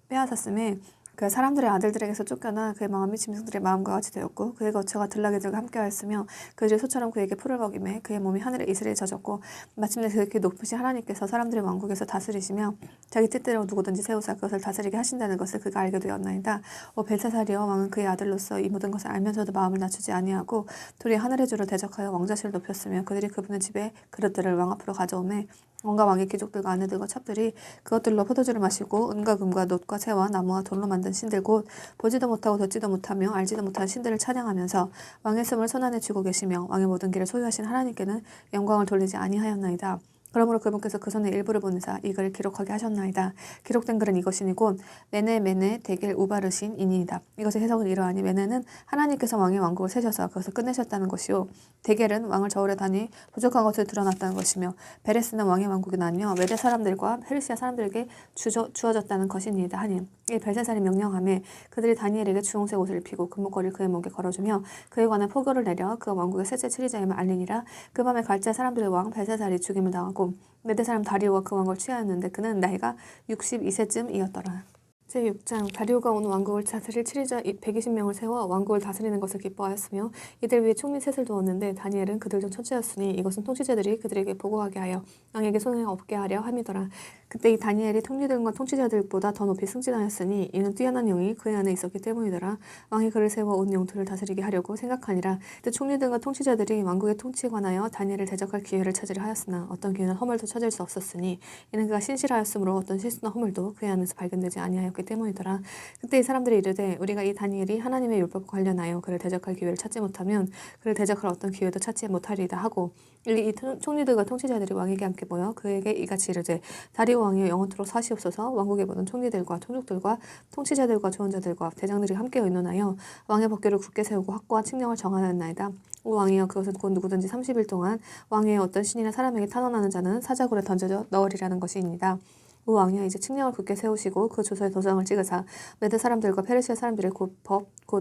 빼앗았음에 그 사람들의 아들들에게서 쫓겨나 그의 마음이 짐승들의 마음과 같이 되었고 그의 거처가 들나귀들과 함께하였으며 그들이 소처럼 그에게 풀을 먹이매 그의 몸이 하늘의 이슬에 젖었고 마침내 그렇게 높으신 하나님께서 사람들의 왕국에서 다스리시며 자기 뜻대로 누구든지 세우사 그것을 다스리게 하신다는 것을 그가 알게 되었나이다. 오 벨사살이여 왕은 그의 아들로서 이 모든 것을 알면서도 마음을 낮추지 아니하고 도리어 하늘의 주를 대적하여 왕자실을 높였으며 그들이 그분의 집에 그릇들을 왕 앞으로 가져오매 왕과 왕의 귀족들과 아내들과 첩들이 그것들로 포도주를 마시고 은과 금과 놋과 새와 나무와 돌로 만든 신들 곧 보지도 못하고 듣지도 못하며 알지도 못한 신들을 찬양하면서 왕의 숨을 손안에 쥐고 계시며 왕의 모든 길을 소유하신 하나님께는 영광을 돌리지 아니하였나이다. 그러므로 그분께서 그 손에 일부를 보내사 이 글을 기록하게 하셨나이다. 기록된 글은 이것이니 곧 메네 메네 데겔 우바르신 이니이다. 이것의 해석은 이러하니 메네는 하나님께서 왕의 왕국을 세셔서 그것을 끝내셨다는 것이요 데겔은 왕을 저울에 다니 부족한 것을 드러났다는 것이며 베레스는 왕의 왕국이 나뉘어 메대 사람들과 페르시아 사람들에게 주어졌다는 것이니이다 하니 이 벨사살이 명령하며 그들이 다니엘에게 주홍색 옷을 입히고 금목걸이를 그의 목에 걸어주며 그에 관한 포교를 내려 그 왕국의 셋째 칠리자임을 알리니라. 그 밤에 갈대 사람들의 왕 벨사살이 죽임을 당하고 메대 사람 다리오가 그 왕국을 취하였는데 그는 나이가 62세쯤이었더라. 제6장 다리오가 온 왕국을 다스릴 칠리자 120명을 세워 왕국을 다스리는 것을 기뻐하였으며 이들 위에 총리 셋을 두었는데 다니엘은 그들 중 첫째였으니 이것은 통치자들이 그들에게 보고하게 하여 왕에게 손해 없게 하려 함이더라. 그때 이 다니엘이 통리들과 통치자들보다 더 높이 승진하였으니 이는 뛰어난 영이 그의 안에 있었기 때문이더라. 왕이 그를 세워 온 영토를 다스리게 하려고 생각하니라. 그때 총리들과 통치자들이 왕국의 통치에 관하여 다니엘을 대적할 기회를 찾으려 하였으나 어떤 기회는 허물도 찾을 수 없었으니 이는 그가 신실하였으므로 어떤 실수나 허물도 그의 안에서 발견되지 아니하였기 때문이더라. 그때 이 사람들이 이르되 우리가 이 다니엘이 하나님의 율법과 관련하여 그를 대적할 기회를 찾지 못하면 그를 대적할 어떤 기회도 찾지 못하리이다 하고 이 총리들과 통치자들이 왕에게 함께 모여 그에게 이같이 이르되 다리오 왕이여 영원토록 사시옵소서. 왕국의 모든 총리들과 총독들과 통치자들과 조언자들과 대장들이 함께 의논하여 왕의 법궤를 굳게 세우고 확고한 칙령을 정하였나이다. 오 왕이여 그것은 곧 누구든지 30일 동안 왕의 어떤 신이나 사람에게 탄원하는 자는 사자굴에 던져져 넣으리라는 것이니이다. 오 왕이여 이제 칙령을 굳게 세우시고 그 조서에 도장을 찍으사 메대 사람들과 페르시아 사람들의 곧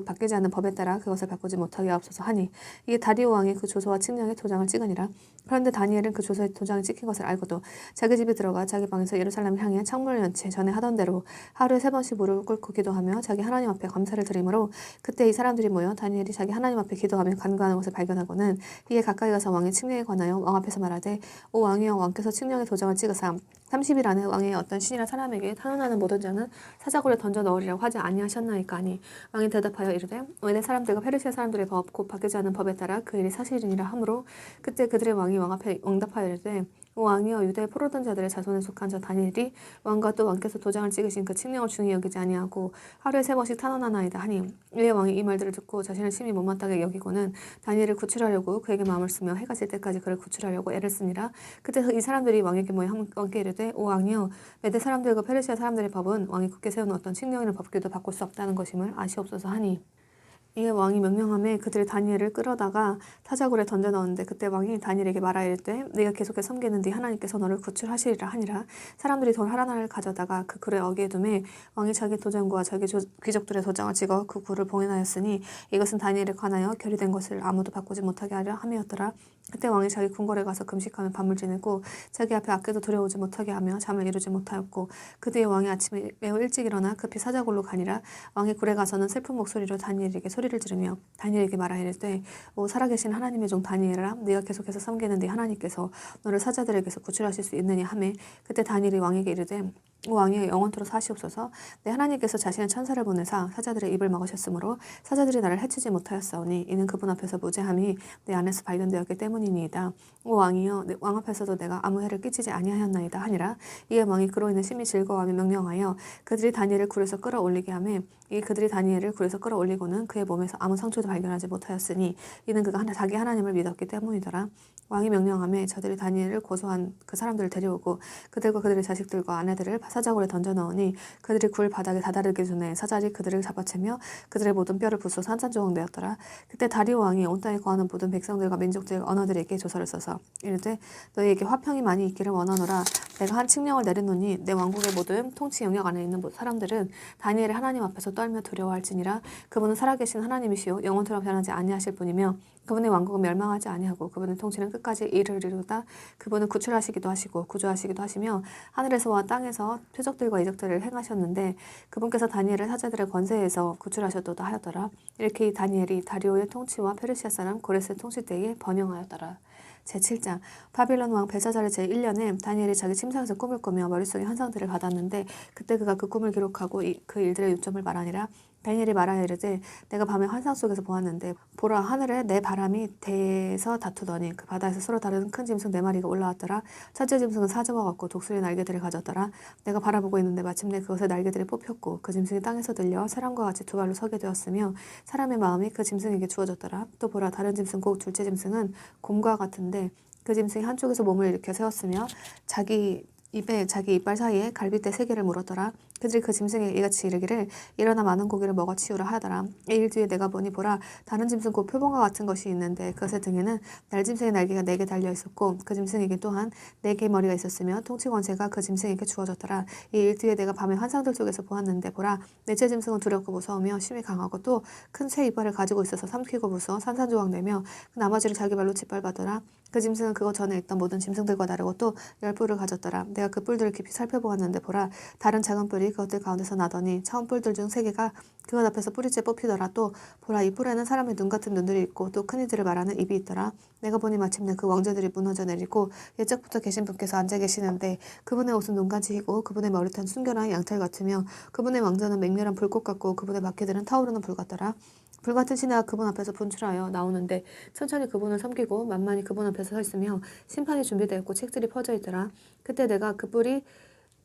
바뀌지 않는 법에 따라 그것을 바꾸지 못하게 하옵소서 하니 이게 다리오 왕이 그 조서와 칙령에 도장을 찍으니라. 그런데 다니엘은 그 조서에 도장이 찍힌 것을 알고도 자기 집에 들어가 자기 방에서 예루살렘을 향해 창문을 연 채 전에 하던 대로 하루에 3번씩 무릎을 꿇고 기도하며 자기 하나님 앞에 감사를 드리므로 그때 이 사람들이 모여 다니엘이 자기 하나님 앞에 기도하며 간구하는 것을 발견하고는 이에 가까이 가서 왕의 칙령에 관하여 왕 앞에서 말하되 오 왕이여 왕께서 칙령의 도장을 찍으사 30일 안에 왕의 어떤 신이나 사람에게 탄원하는 모든 자는 사자굴에 던져 넣으리라고 하지 아니하셨나이까 하니 왕이 대답하여 이르되 외대 사람들과 페르시아 사람들의 법 곧 바뀌지 않은 법에 따라 그 일이 사실이니라 하므로 그때 그들의 왕이 왕 앞에 응답하여 이르되 오 왕이여 유대에 포로던 자들의 자손에 속한 저 다니엘이 왕과 또 왕께서 도장을 찍으신 그 칙령을 중히 여기지 아니하고 하루에 3번씩 탄원하나이다 하니 이에 왕이 이 말들을 듣고 자신을 심히 못마땅하게 여기고는 다니엘을 구출하려고 그에게 마음을 쓰며 해가 질 때까지 그를 구출하려고 애를 쓰니라. 그때 이 사람들이 왕에게 모여 왕께 이르되 오 왕이여 메대 사람들과 페르시아 사람들의 법은 왕이 굳게 세운 어떤 칙령이나 법규도 바꿀 수 없다는 것임을 아시옵소서 하니 이에 왕이 명령하매 그들이 다니엘을 끌어다가 타자굴에 던져 넣었는데 그때 왕이 다니엘에게 말하이르되 네가 계속해 섬기는 네 하나님께서 너를 구출하시리라 하니라. 사람들이 돌 하나를 가져다가 그 굴에 어기에 두매 왕이 자기 도장과 자기 귀족들의 도장을 찍어 그 굴을 봉인하였으니 이것은 다니엘에 관하여 결의된 것을 아무도 바꾸지 못하게 하려 함이었더라. 그때 왕이 자기 궁궐에 가서 금식하며 밤을 지내고 자기 앞에 악귀도 두려오지 못하게 하며 잠을 이루지 못하였고 그 뒤에 왕이 아침에 매우 일찍 일어나 급히 사자굴로 가니라. 왕이 굴에 가서는 슬픈 목소리로 다니엘에게 소리를 지르며 다니엘에게 말하이르되 오 살아계신 하나님의 종 다니엘아 네가 계속해서 섬기는 네 하나님께서 너를 사자들에게서 구출하실 수 있느냐 하매 그때 다니엘이 왕에게 이르되 오 왕이여 영원토록 사시옵소서. 내 하나님께서 자신의 천사를 보내사 사자들의 입을 막으셨으므로 사자들이 나를 해치지 못하였사오니 이는 그분 앞에서 무죄함이 내 안에서 발견되었기 때문이니이다. 오 왕이여 왕 앞에서도 내가 아무 해를 끼치지 아니하였나이다 하니라. 이에 왕이 그로 인해 심히 즐거워하며 명령하여 그들이 다니엘을 굴에서 끌어올리게 하매 이 그들이 다니엘을 굴에서 끌어올리고는 그의 몸에서 아무 상처도 발견하지 못하였으니 이는 그가 자기 하나님을 믿었기 때문이더라. 왕이 명령하매 저들이 다니엘을 고소한 그 사람들을 데려오고 그들과 그들의 자식들과 아내들을 사자굴에 던져 넣으니 그들이 굴 바닥에 다다르기 전에 사자들이 그들을 잡아채며 그들의 모든 뼈를 부숴 산산조각되었더라. 그때 다리오 왕이 온 땅에 거하는 모든 백성들과 민족들과 언어들에게 조서를 써서 이르되 너희에게 화평이 많이 있기를 원하노라. 내가 한 칙령을 내려놓니 내 왕국의 모든 통치 영역 안에 있는 사람들은 다니엘의 하나님 앞에서 떨며 두려워할지니라. 그분은 살아계신 하나님이시요 영원토록 변하지 아니하실 분이며 그분의 왕국은 멸망하지 아니하고 그분의 통치는 끝까지 이르리로다. 그분은 구출하시기도 하시고 구조하시기도 하시며 하늘에서와 땅에서 표적들과 이적들을 행하셨는데 그분께서 다니엘을 사자들의 권세에서 구출하셨도다 하였더라. 이렇게 이 다니엘이 다리오의 통치와 페르시아 사람 고레스의 통치 때에 번영하였더라. 제7장 바빌론 왕 벨사살의 제1년에 다니엘이 자기 침상에서 꿈을 꾸며 머릿속에 환상들을 받았는데 그때 그가 그 꿈을 기록하고 그 일들의 요점을 말하니라. 다니엘이 말하여 이르되 내가 밤에 환상 속에서 보았는데 보라 하늘에 네 바람이 대에서 다투더니 그 바다에서 서로 다른 큰 짐승 4마리가 올라왔더라. 첫째 짐승은 사자와 같고 독수리 날개들을 가졌더라. 내가 바라보고 있는데 마침내 그것의 날개들이 뽑혔고 그 짐승이 땅에서 들려 사람과 같이 두 발로 서게 되었으며 사람의 마음이 그 짐승에게 주어졌더라. 또 보라 다른 짐승 곧 둘째 짐승은 곰과 같은데 그 짐승이 한쪽에서 몸을 일으켜 세웠으며 자기 이빨 사이에 갈빗대 3개를 물었더라. 그들이 그 짐승에게 이같이 이르기를 일어나 많은 고기를 먹어 치우라 하더라. 이 일 뒤에 내가 보니 보라 다른 짐승 곧 표범과 같은 것이 있는데 그것의 등에는 날짐승의 날개가 4개 달려 있었고 그 짐승에게 또한 4개의 머리가 있었으며 통치 권세가 그 짐승에게 주어졌더라. 이 일 뒤에 내가 밤에 환상들 속에서 보았는데 보라 넷째 짐승은 두렵고 무서우며 심히 강하고 또 큰 새 이빨을 가지고 있어서 삼키고 부숴 산산조각내며 그 나머지를 자기 발로 짓밟았더라. 그 짐승은 그것 전에 있던 모든 짐승들과 다르고 또 10뿔을 가졌더라. 내가 그 뿔들을 깊이 살펴보았는데 보라 다른 작은 뿔이 그것들 가운데서 나더니 처음 뿔들 중 3개가 그것 앞에서 뿌리째 뽑히더라. 또 보라 이 뿔에는 사람의 눈 같은 눈들이 있고 또 큰 이들을 말하는 입이 있더라. 내가 보니 마침내 그 왕자들이 무너져 내리고 옛적부터 계신 분께서 앉아 계시는데 그분의 옷은 눈같이 희고 그분의 머리탄 순결한 양털 같으며 그분의 왕자는 맹렬한 불꽃 같고 그분의 바퀴들은 타오르는 불 같더라. 불같은 신하가 그분 앞에서 분출하여 나오는데 천천히 그분을 섬기고 만만히 그분 앞에서 서 있으며 심판이 준비되었고 책들이 퍼져 있더라. 그때 내가 그 뿔이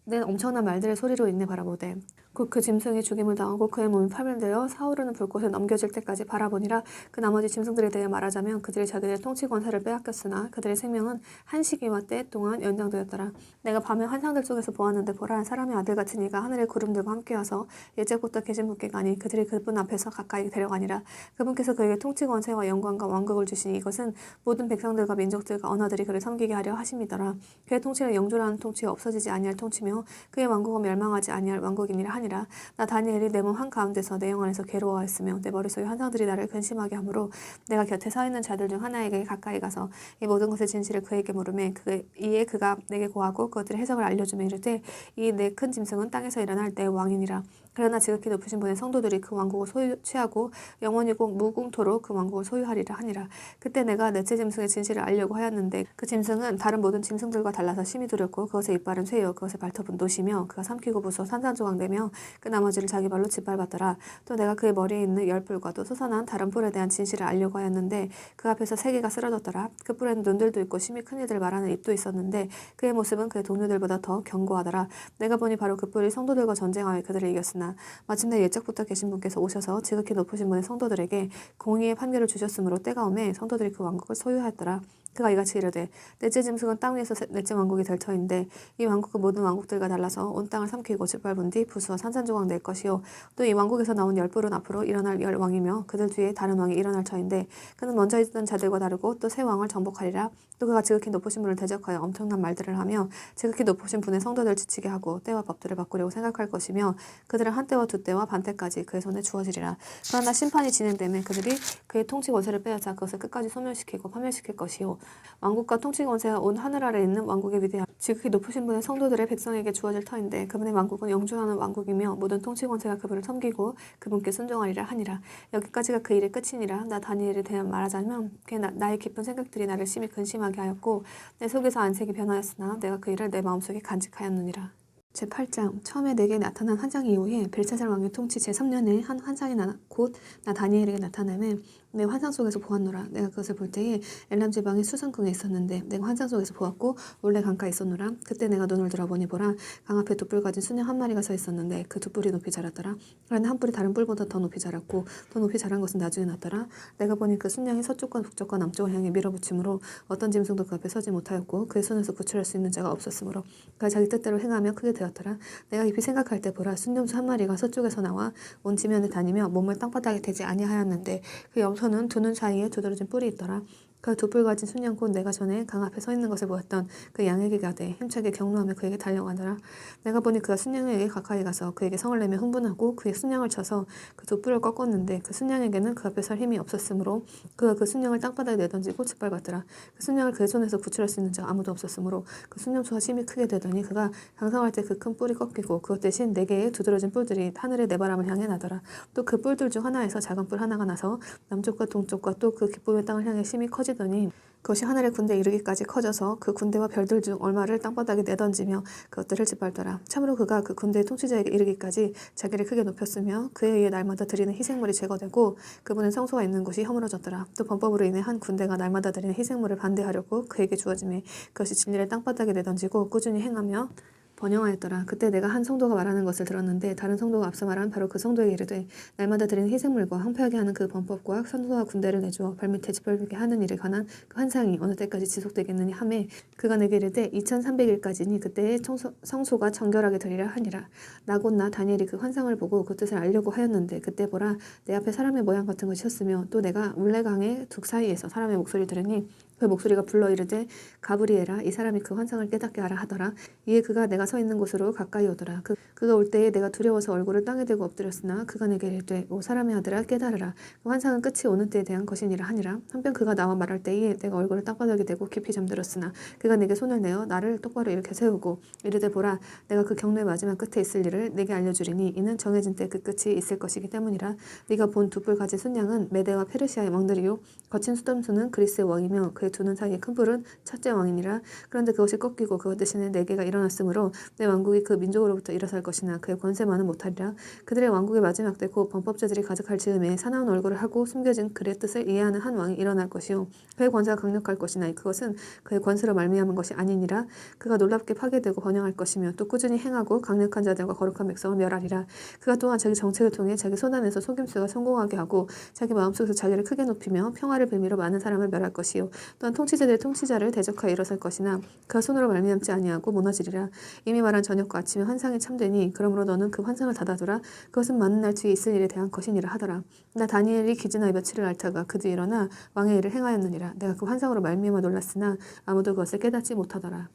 낸 엄청난 말들의 소리로 인해 바라보되 곧 그 짐승이 죽임을 당하고 그의 몸이 파멸되어 사오르는 불꽃에 넘겨질 때까지 바라보니라. 그 나머지 짐승들에 대해 말하자면 그들이 자기들의 통치 권세를 빼앗겼으나 그들의 생명은 한 시기와 때 동안 연장되었더라. 내가 밤에 환상들 속에서 보았는데 보라 사람의 아들 같은 이가 하늘의 구름들과 함께 와서 옛적부터 계신 분께 가니 그들이 그분 앞에서 가까이 데려가니라. 그분께서 그에게 통치 권세와 영광과 왕국을 주시니 이것은 모든 백성들과 민족들과 언어들이 그를 섬기게 하려 하심이더라. 그의 통치는 영존하는 통치가 없어지지 아니할 통치며 그의 왕국은 멸망하지 아니할 왕국이니라 하니라. 하니라. 나 다니엘이 내 몸 한가운데서 내 영안에서 괴로워하였으며 내 머릿속의 환상들이 나를 근심하게 하므로 내가 곁에 서 있는 자들 중 하나에게 가까이 가서 이 모든 것의 진실을 그에게 물으매 이에 그가 내게 고하고 그것들의 해석을 알려주며 이르되 이 내 큰 짐승은 땅에서 일어날 때 왕이니라. 그러나 지극히 높으신 분의 성도들이 그 왕국을 취하고 영원히 무궁토록 그 왕국을 소유하리라 하니라. 그때 내가 넷째 짐승의 진실을 알려고 하였는데 그 짐승은 다른 모든 짐승들과 달라서 심히 두렵고 그것의 이빨은 쇠요 그것의 발톱은 노시며 그가 삼키고 부숴 산산조각내며 그 나머지를 자기 발로 짓밟았더라. 또 내가 그의 머리에 있는 열 뿔과 또 솟아난 다른 뿔에 대한 진실을 알려고 하였는데 그 앞에서 세 개가 쓰러졌더라. 그 뿔에는 눈들도 있고 심히 큰 이들 말하는 입도 있었는데 그의 모습은 그의 동료들보다 더 견고하더라. 내가 보니 바로 그 뿔이 성도들과 전쟁하여 그들을 이겼으나 마침내 옛적부터 계신 분께서 오셔서 지극히 높으신 분의 성도들에게 공의의 판결을 주셨으므로 때가 오매 성도들이 그 왕국을 소유하였더라. 그가 이같이 이르되 넷째 짐승은 땅 위에서 넷째 왕국이 될 터인데 이 왕국은 모든 왕국들과 달라서 온 땅을 삼키고 짓밟은 뒤 부수어 산산조각 낼 것이요 또 이 왕국에서 나온 열 뿔은 앞으로 일어날 열 왕이며 그들 뒤에 다른 왕이 일어날 터인데 그는 먼저 있던 자들과 다르고 또 새 왕을 정복하리라. 또 그가 지극히 높으신 분을 대적하여 엄청난 말들을 하며 지극히 높으신 분의 성도들을 지치게 하고 때와 법들을 바꾸려고 생각할 것이며 그들은 한때와 두때와 반때까지 그의 손에 주어지리라. 그러나 심판이 진행되면 그들이 그의 통치 권세를 빼앗아 그것을 끝까지 소멸시키고 파멸시킬 것이요 왕국과 통치 권세가 온 하늘 아래 있는 왕국의 위대함 지극히 높으신 분의 성도들의 백성에게 주어질 터인데 그분의 왕국은 영존하는 왕국이며 모든 통치 권세가 그분을 섬기고 그분께 순종하리라 하니라. 여기까지가 그 일의 끝이니라. 나 다니엘에 대한 말하자면 나의 깊은 생각들이 나를 심히 근심하게 하였고 내 속에서 안색이 변하였으나 내가 그 일을 내 마음속에 간직하였느니라. 제8장 처음에 내게 나타난 환상 이후에 벨차살 왕의 통치 제3년에 한 환상이 곧 나 다니엘에게 나타나매 내 환상 속에서 보았노라. 내가 그것을 볼 때에 엘람 지방의 수상궁에 있었는데 내가 환상 속에서 보았고 원래 강가에 있었노라. 그때 내가 눈을 들어보니 보라 강 앞에 두 뿔 가진 수녀 한 마리가 서 있었는데 그 두 뿔이 높이 자랐더라. 그런데 한 뿔이 다른 뿔보다 더 높이 자랐고 더 높이 자란 것은 나중에 났더라. 내가 보니 그 순양이 서쪽과 북쪽과 남쪽을 향해 밀어붙이므로 어떤 짐승도 그 앞에 서지 못하였고 그의 손에서 구출할 수 있는 자가 없었으므로 그가 자기 뜻대로 행하며 크게 되었더라. 내가 깊이 생각할 때 보라 순념수 한 마리가 서쪽에서 나와 온 지면에 다니며 몸을 땅바닥에 대지 아니하였는데 그 염소는 두 눈 사이에 두드러진 뿔이 있더라. 그 두 뿔 가진 순양 곧 내가 전에 강 앞에 서 있는 것을 보았던 그 양에게 가되 힘차게 경노하며 그에게 달려가더라. 내가 보니 그가 순양에게 가까이 가서 그에게 성을 내며 흥분하고 그의 순양을 쳐서 그 두 뿔을 꺾었는데 그 순양에게는 그 앞에 설 힘이 없었으므로 그가 그 순양을 땅바닥에 내던지고 짓밟았더라. 그 순양을 그의 손에서 구출할 수 있는 자가 아무도 없었으므로 그 순양수가 심히 크게 되더니 그가 강성할 때 그 큰 뿔이 꺾이고 그것 대신 네 개의 두드러진 뿔들이 하늘의 네 바람을 향해 나더라. 또 그 뿔들 중 하나에서 작은 뿔 하나가 나서 남쪽과 동쪽과 또 그 기쁨의 땅을 향해 심히 커지더니 그것이 하늘의 군대에 이르기까지 커져서 그 군대와 별들 중 얼마를 땅바닥에 내던지며 그것들을 짓밟더라. 참으로 그가 그 군대의 통치자에게 이르기까지 자기를 크게 높였으며 그에 의해 날마다 드리는 희생물이 제거되고 그분의 성소가 있는 곳이 허물어졌더라. 또 범법으로 인해 한 군대가 날마다 드리는 희생물을 반대하려고 그에게 주어지매 그것이 진리를 땅바닥에 내던지고 꾸준히 행하며 번영하였더라. 그때 내가 한 성도가 말하는 것을 들었는데 다른 성도가 앞서 말한 바로 그 성도에게 이르되 날마다 드리는 희생물과 황폐하게 하는 그 범법과 선소와 군대를 내주어 발밑에 짓밟게 하는 일에 관한 그 환상이 어느 때까지 지속되겠느냐 하매 그가 내게 이르되 2300일까지니 그때의 성소가 정결하게 되리라 하니라. 나 곧 나 다니엘이 그 환상을 보고 그 뜻을 알려고 하였는데 그때 보라 내 앞에 사람의 모양 같은 것이 섰으며 또 내가 울레강의 둑 사이에서 사람의 목소리를 들으니 그 목소리가 불러 이르되 가브리엘아 이 사람이 그 환상을 깨닫게 하라 하더라. 이에 그가 내가 서 있는 곳으로 가까이 오더라. 그가 올 때에 내가 두려워서 얼굴을 땅에 대고 엎드렸으나 그가 내게 이르되 오 사람의 아들아 깨달으라. 그 환상은 끝이 오는 때에 대한 것이니라 하니라. 한편 그가 나와 말할 때에 내가 얼굴을 땅바닥에 대고 깊이 잠들었으나 그가 내게 손을 내어 나를 똑바로 일으켜 세우고 이르되 보라 내가 그 경로의 마지막 끝에 있을 일을 내게 알려주리니 이는 정해진 때 그 끝이 있을 것이기 때문이라. 네가 본 두 뿔 가진 순양은 메대와 페르시아의 왕들이요 거친 수dom수는 그리스의 왕이며 그의 두 눈 사이의 큰 뿔은 첫째 왕이니라. 그런데 그것이 꺾이고 그것 대신에 네 개가 일어났으므로 내 왕국이 그 민족으로부터 일어설 것이나 그의 권세만은 못하리라. 그들의 왕국의 마지막 때 곧 범법자들이 가득할 즈음에 사나운 얼굴을 하고 숨겨진 그의 뜻을 이해하는 한 왕이 일어날 것이요 그의 권세가 강력할 것이나 그것은 그의 권세로 말미암은 것이 아니니라. 그가 놀랍게 파괴되고 번영할 것이며 또 꾸준히 행하고 강력한 자들과 거룩한 백성을 멸하리라. 그가 또한 자기 정책을 통해 자기 손안에서 속임수가 성공하게 하고 자기 마음속에서 자기를 크게 높이며 평화를 빌미로 많은 사람을 멸할 것이요 또한 통치자들의 통치자를 대적하여 일어설 것이나 그가 손으로 말미암지 아니하고 무너지리라. 이미 말한 저녁과 아침에 환상이 참되니 그러므로 너는 그 환상을 닫아두라. 그것은 많은 날 뒤에 있을 일에 대한 것이니라 하더라. 나 다니엘이 기즈나의 며칠을 앓다가 그 뒤에 일어나 왕의 일을 행하였느니라. 내가 그 환상으로 말미암아 놀랐으나 아무도 그것을 깨닫지 못하더라.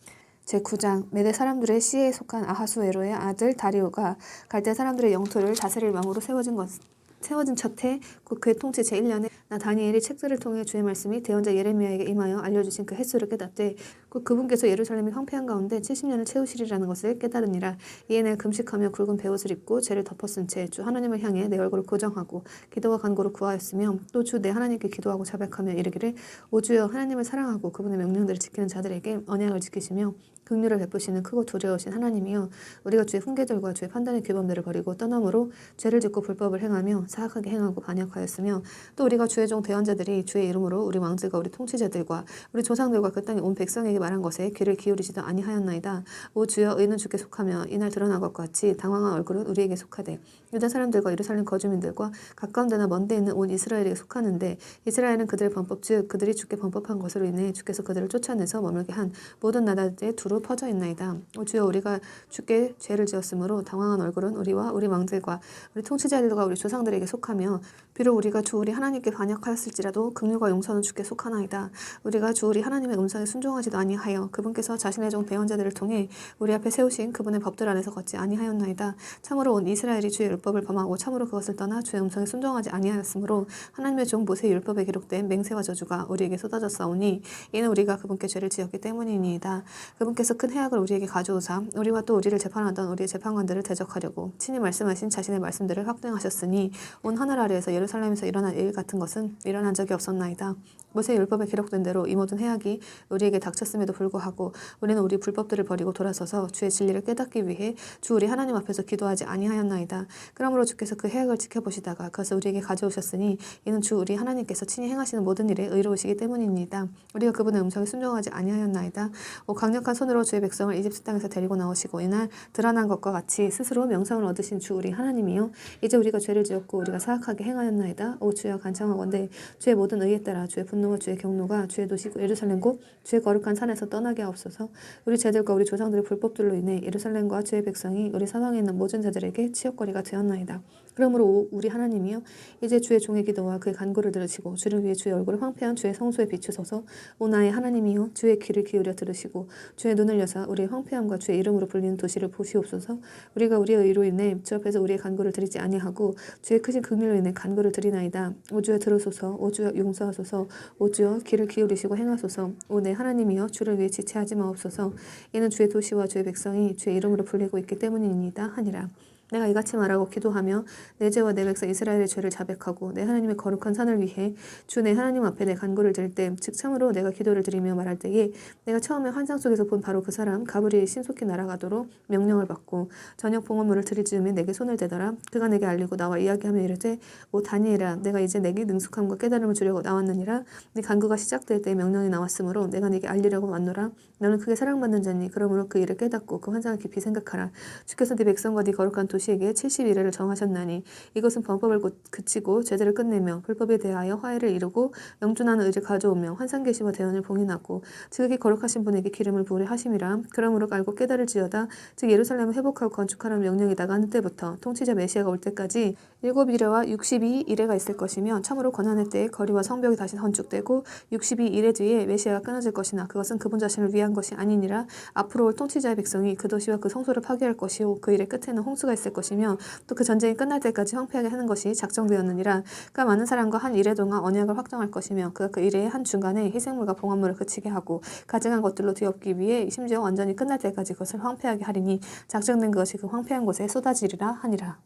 제9장 메대 사람들의 시에 속한 아하수에로의 아들 다리오가 갈대 사람들의 영토를 다스릴 왕으로 세워진 첫해 곧 그의 통치 제1년에 나 다니엘이 책들을 통해 주의 말씀이 대언자 예레미야에게 임하여 알려주신 그 횟수를 깨닫되 곧 그분께서 예루살렘이 황폐한 가운데 70년을 채우시리라는 것을 깨달으니라. 이에 내가 금식하며 굵은 베옷을 입고 죄를 덮어쓴 채 주 하나님을 향해 내 얼굴을 고정하고 기도와 간구로 구하였으며 또 주 내 하나님께 기도하고 자백하며 이르기를 오 주여 하나님을 사랑하고 그분의 명령들을 지키는 자들에게 언약을 지키시며 긍휼을 베푸시는 크고 두려우신 하나님이여 우리가 주의 훈계들과 주의 판단의 규범들을 버리고 떠남으로 죄를 짓고 불법을 행하며 사악하게 행하고 반역하였으며 또 우리가 주의 종 대언자들이 주의 이름으로 우리 왕들과 우리 통치자들과 우리 조상들과 그 땅의 온 백성에게 말한 것에 귀를 기울이지도 아니하였나이다. 오 주여 의는 주께 속하며 이날 드러난 것과 같이 당황한 얼굴은 우리에게 속하되 유다 사람들과 예루살렘 거주민들과 가까운 데나 먼 데 있는 온 이스라엘에게 속하는데 이스라엘은 그들의 범법 즉 그들이 주께 범법한 것으로 인해 주께서 그들을 쫓아내서 머물게 한 모든 나라들에 두루 퍼져 있나이다. 오 주여 우리가 주께 죄를 지었으므로 당황한 얼굴은 우리와 우리 왕들과 우리 통치자들과 우리 조상들에게 속하며 비록 우리가 주 우리 하나님께 반역하였을지라도 긍휼과 용서는 주께 속하나이다. 우리가 주 우리 하나님의 음성에 순종하지도 아니하여 그분께서 자신의 종 대언자들을 통해 우리 앞에 세우신 그분의 법들 안에서 걷지 아니하였나이다. 참으로 온 이스라엘이 주의 율법을 범하고 참으로 그것을 떠나 주의 음성에 순종하지 아니하였으므로 하나님의 종 모세의 율법에 기록된 맹세와 저주가 우리에게 쏟아졌사오니 이는 우리가 그분께 죄를 지었기 때문이니이다. 그분께서 큰 해악을 우리에게 가져오사 우리와 또 우리를 재판하던 우리의 재판관들을 대적하려고 친히 말씀하신 자신의 말씀들을 확증하셨으니 온 하늘 아래에서 예루살렘에서 일어난 일 같은 것은 일어난 적이 없었나이다. 모세의 율법에 기록된 대로 이 모든 해악이 우리에게 닥쳤음에도 불구하고 우리는 우리 불법들을 버리고 돌아서서 주의 진리를 깨닫기 위해 주 우리 하나님 앞에서 기도하지 아니하였나이다. 그러므로 주께서 그 해악을 지켜보시다가 그것을 우리에게 가져오셨으니 이는 주 우리 하나님께서 친히 행하시는 모든 일에 의로우시기 때문입니다. 우리가 그분의 음성에 순종하지 아니하였나이다. 오 강력한 손으로 주의 백성을 이집트 땅에서 데리고 나오시고 이날 드러난 것과 같이 스스로 명성을 얻으신 주 우리 하나님이요 이제 우리가 죄를 지었고 우리가 사악하게 행하였나이다. 오 주여 간청하건대 주의 모든 의에 따라 주의 분노와 주의 경노가 주의 도시 예루살렘 곧 주의 거룩한 산에서 떠나게 하옵소서. 우리 제들과 우리 조상들의 불법들로 인해 예루살렘과 주의 백성이 우리 사방에 있는 모든 자들에게 치욕거리가 되었나이다. 그러므로 우리 하나님이여 이제 주의 종의 기도와 그의 간구를 들으시고 주를 위해 주의 얼굴을 황폐한 주의 성소에 비추소서. 오 나의 하나님이여 주의 귀를 기울여 들으시고 주의 눈을 여사 우리의 황폐함과 주의 이름으로 불리는 도시를 보시옵소서. 우리가 우리의 의로 인해 주 앞에서 우리의 간구를 드리지 아니하고 주의 크신 긍휼로 인해 간구를 드리나이다. 오 주여 들으소서. 오 주여 용서하소서. 오 주여 귀를 기울이시고 행하소서. 오 내 하나님이여 주를 위해 지체하지 마옵소서. 이는 주의 도시와 주의 백성이 주의 이름으로 불리고 있기 때문이니이다 하니라. 내가 이같이 말하고 기도하며 내 죄와 내 백성 이스라엘의 죄를 자백하고 내 하나님의 거룩한 산을 위해 주 내 하나님 앞에 내 간구를 드릴 때 즉 참으로 내가 기도를 드리며 말할 때에 내가 처음에 환상 속에서 본 바로 그 사람 가브리엘이 신속히 날아가도록 명령을 받고 저녁 봉헌물을 드릴 즈음에 내게 손을 대더라. 그가 내게 알리고 나와 이야기하며 이르되 오 다니엘아 내가 이제 내게 능숙함과 깨달음을 주려고 나왔느니라. 네 간구가 시작될 때 명령이 나왔으므로 내가 네게 알리려고 왔노라. 너는 크게 사랑받는 자니 그러므로 그 일을 깨닫고 그 환상을 깊이 생각하라. 주께서 네 백성과 네 거룩한 도시에게 70일을 정하셨나니 이것은 범법을 그치고 죄들을 끝내며 불법에 대하여 화해를 이루고 영준하는 의를 가져오며 환상 계시와 대언을 봉인하고 지극히 거룩하신 분에게 기름을 부으려 하심이라. 그러므로 알고 깨달을지어다 즉 예루살렘을 회복하고 건축하라는 명령이 나가는 때부터 통치자 메시아가 올 때까지 7이레와 62이레가 있을 것이며 참으로 고난의 때에 거리와 성벽이 다시 건축되고 62이레 뒤에 메시아가 끊어질 것이나 그것은 그분 자신을 위한 것이 아니니라. 앞으로 올 통치자의 백성이 그 도시와 그 성소를 파괴할 것이요 그 일의 끝에는 홍수가 있을 것이며 또 그 전쟁이 끝날 때까지 황폐하게 하는 것이 작정되었느니라. 그가 많은 사람과 한 이레 동안 언약을 확정할 것이며 그가 그 이레의 한 중간에 희생물과 봉헌물을 그치게 하고 가증한 것들로 뒤엎기 위해 심지어 완전히 끝날 때까지 그것을 황폐하게 하리니 작정된 것이 그 황폐한 곳에 쏟아지리라 하니라.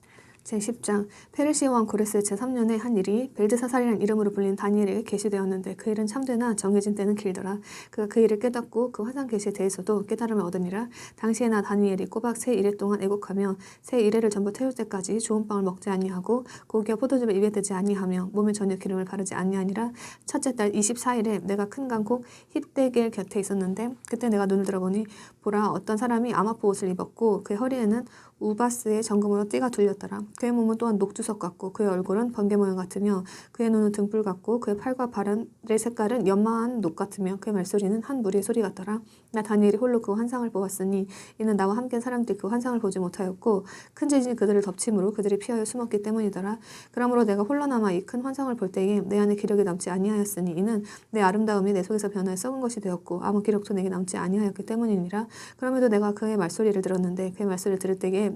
제10장 페르시아 왕 고레스 제3년에 한 일이 벨드사살이라는 이름으로 불린 다니엘에게 계시되었는데 그 일은 참되나 정해진 때는 길더라. 그가 그 일을 깨닫고 그 화상 계시에 대해서도 깨달음을 얻으니라. 당시에 나 다니엘이 꼬박 새 이레 동안 애곡하며 새 이레를 전부 태울 때까지 좋은 빵을 먹지 아니하고 고기와 포도즙을 입에 대지 아니하며 몸에 전혀 기름을 바르지 아니하니라. 첫째 달 24일에 내가 큰 강국 힙데겔 곁에 있었는데 그때 내가 눈을 들어보니 보라 어떤 사람이 아마포 옷을 입었고 그의 허리에는 우바스의 정금으로 띠가 둘렸더라. 그의 몸은 또한 녹주석 같고 그의 얼굴은 번개 모양 같으며 그의 눈은 등불 같고 그의 팔과 발의 색깔은 연마한 녹 같으며 그의 말소리는 한 무리의 소리 같더라. 나 다니엘이 홀로 그 환상을 보았으니 이는 나와 함께 사람들이 그 환상을 보지 못하였고 큰 지진이 그들을 덮침으로 그들이 피하여 숨었기 때문이더라. 그러므로 내가 홀로 남아 이 큰 환상을 볼 때에 내 안에 기력이 남지 아니하였으니 이는 내 아름다움이 내 속에서 변하여 썩은 것이 되었고 아무 기력도 내게 남지 아니하였기 때문이니라. 그럼에도 내가 그의 말소리를 들었는데 그의 말소리를 들을 때에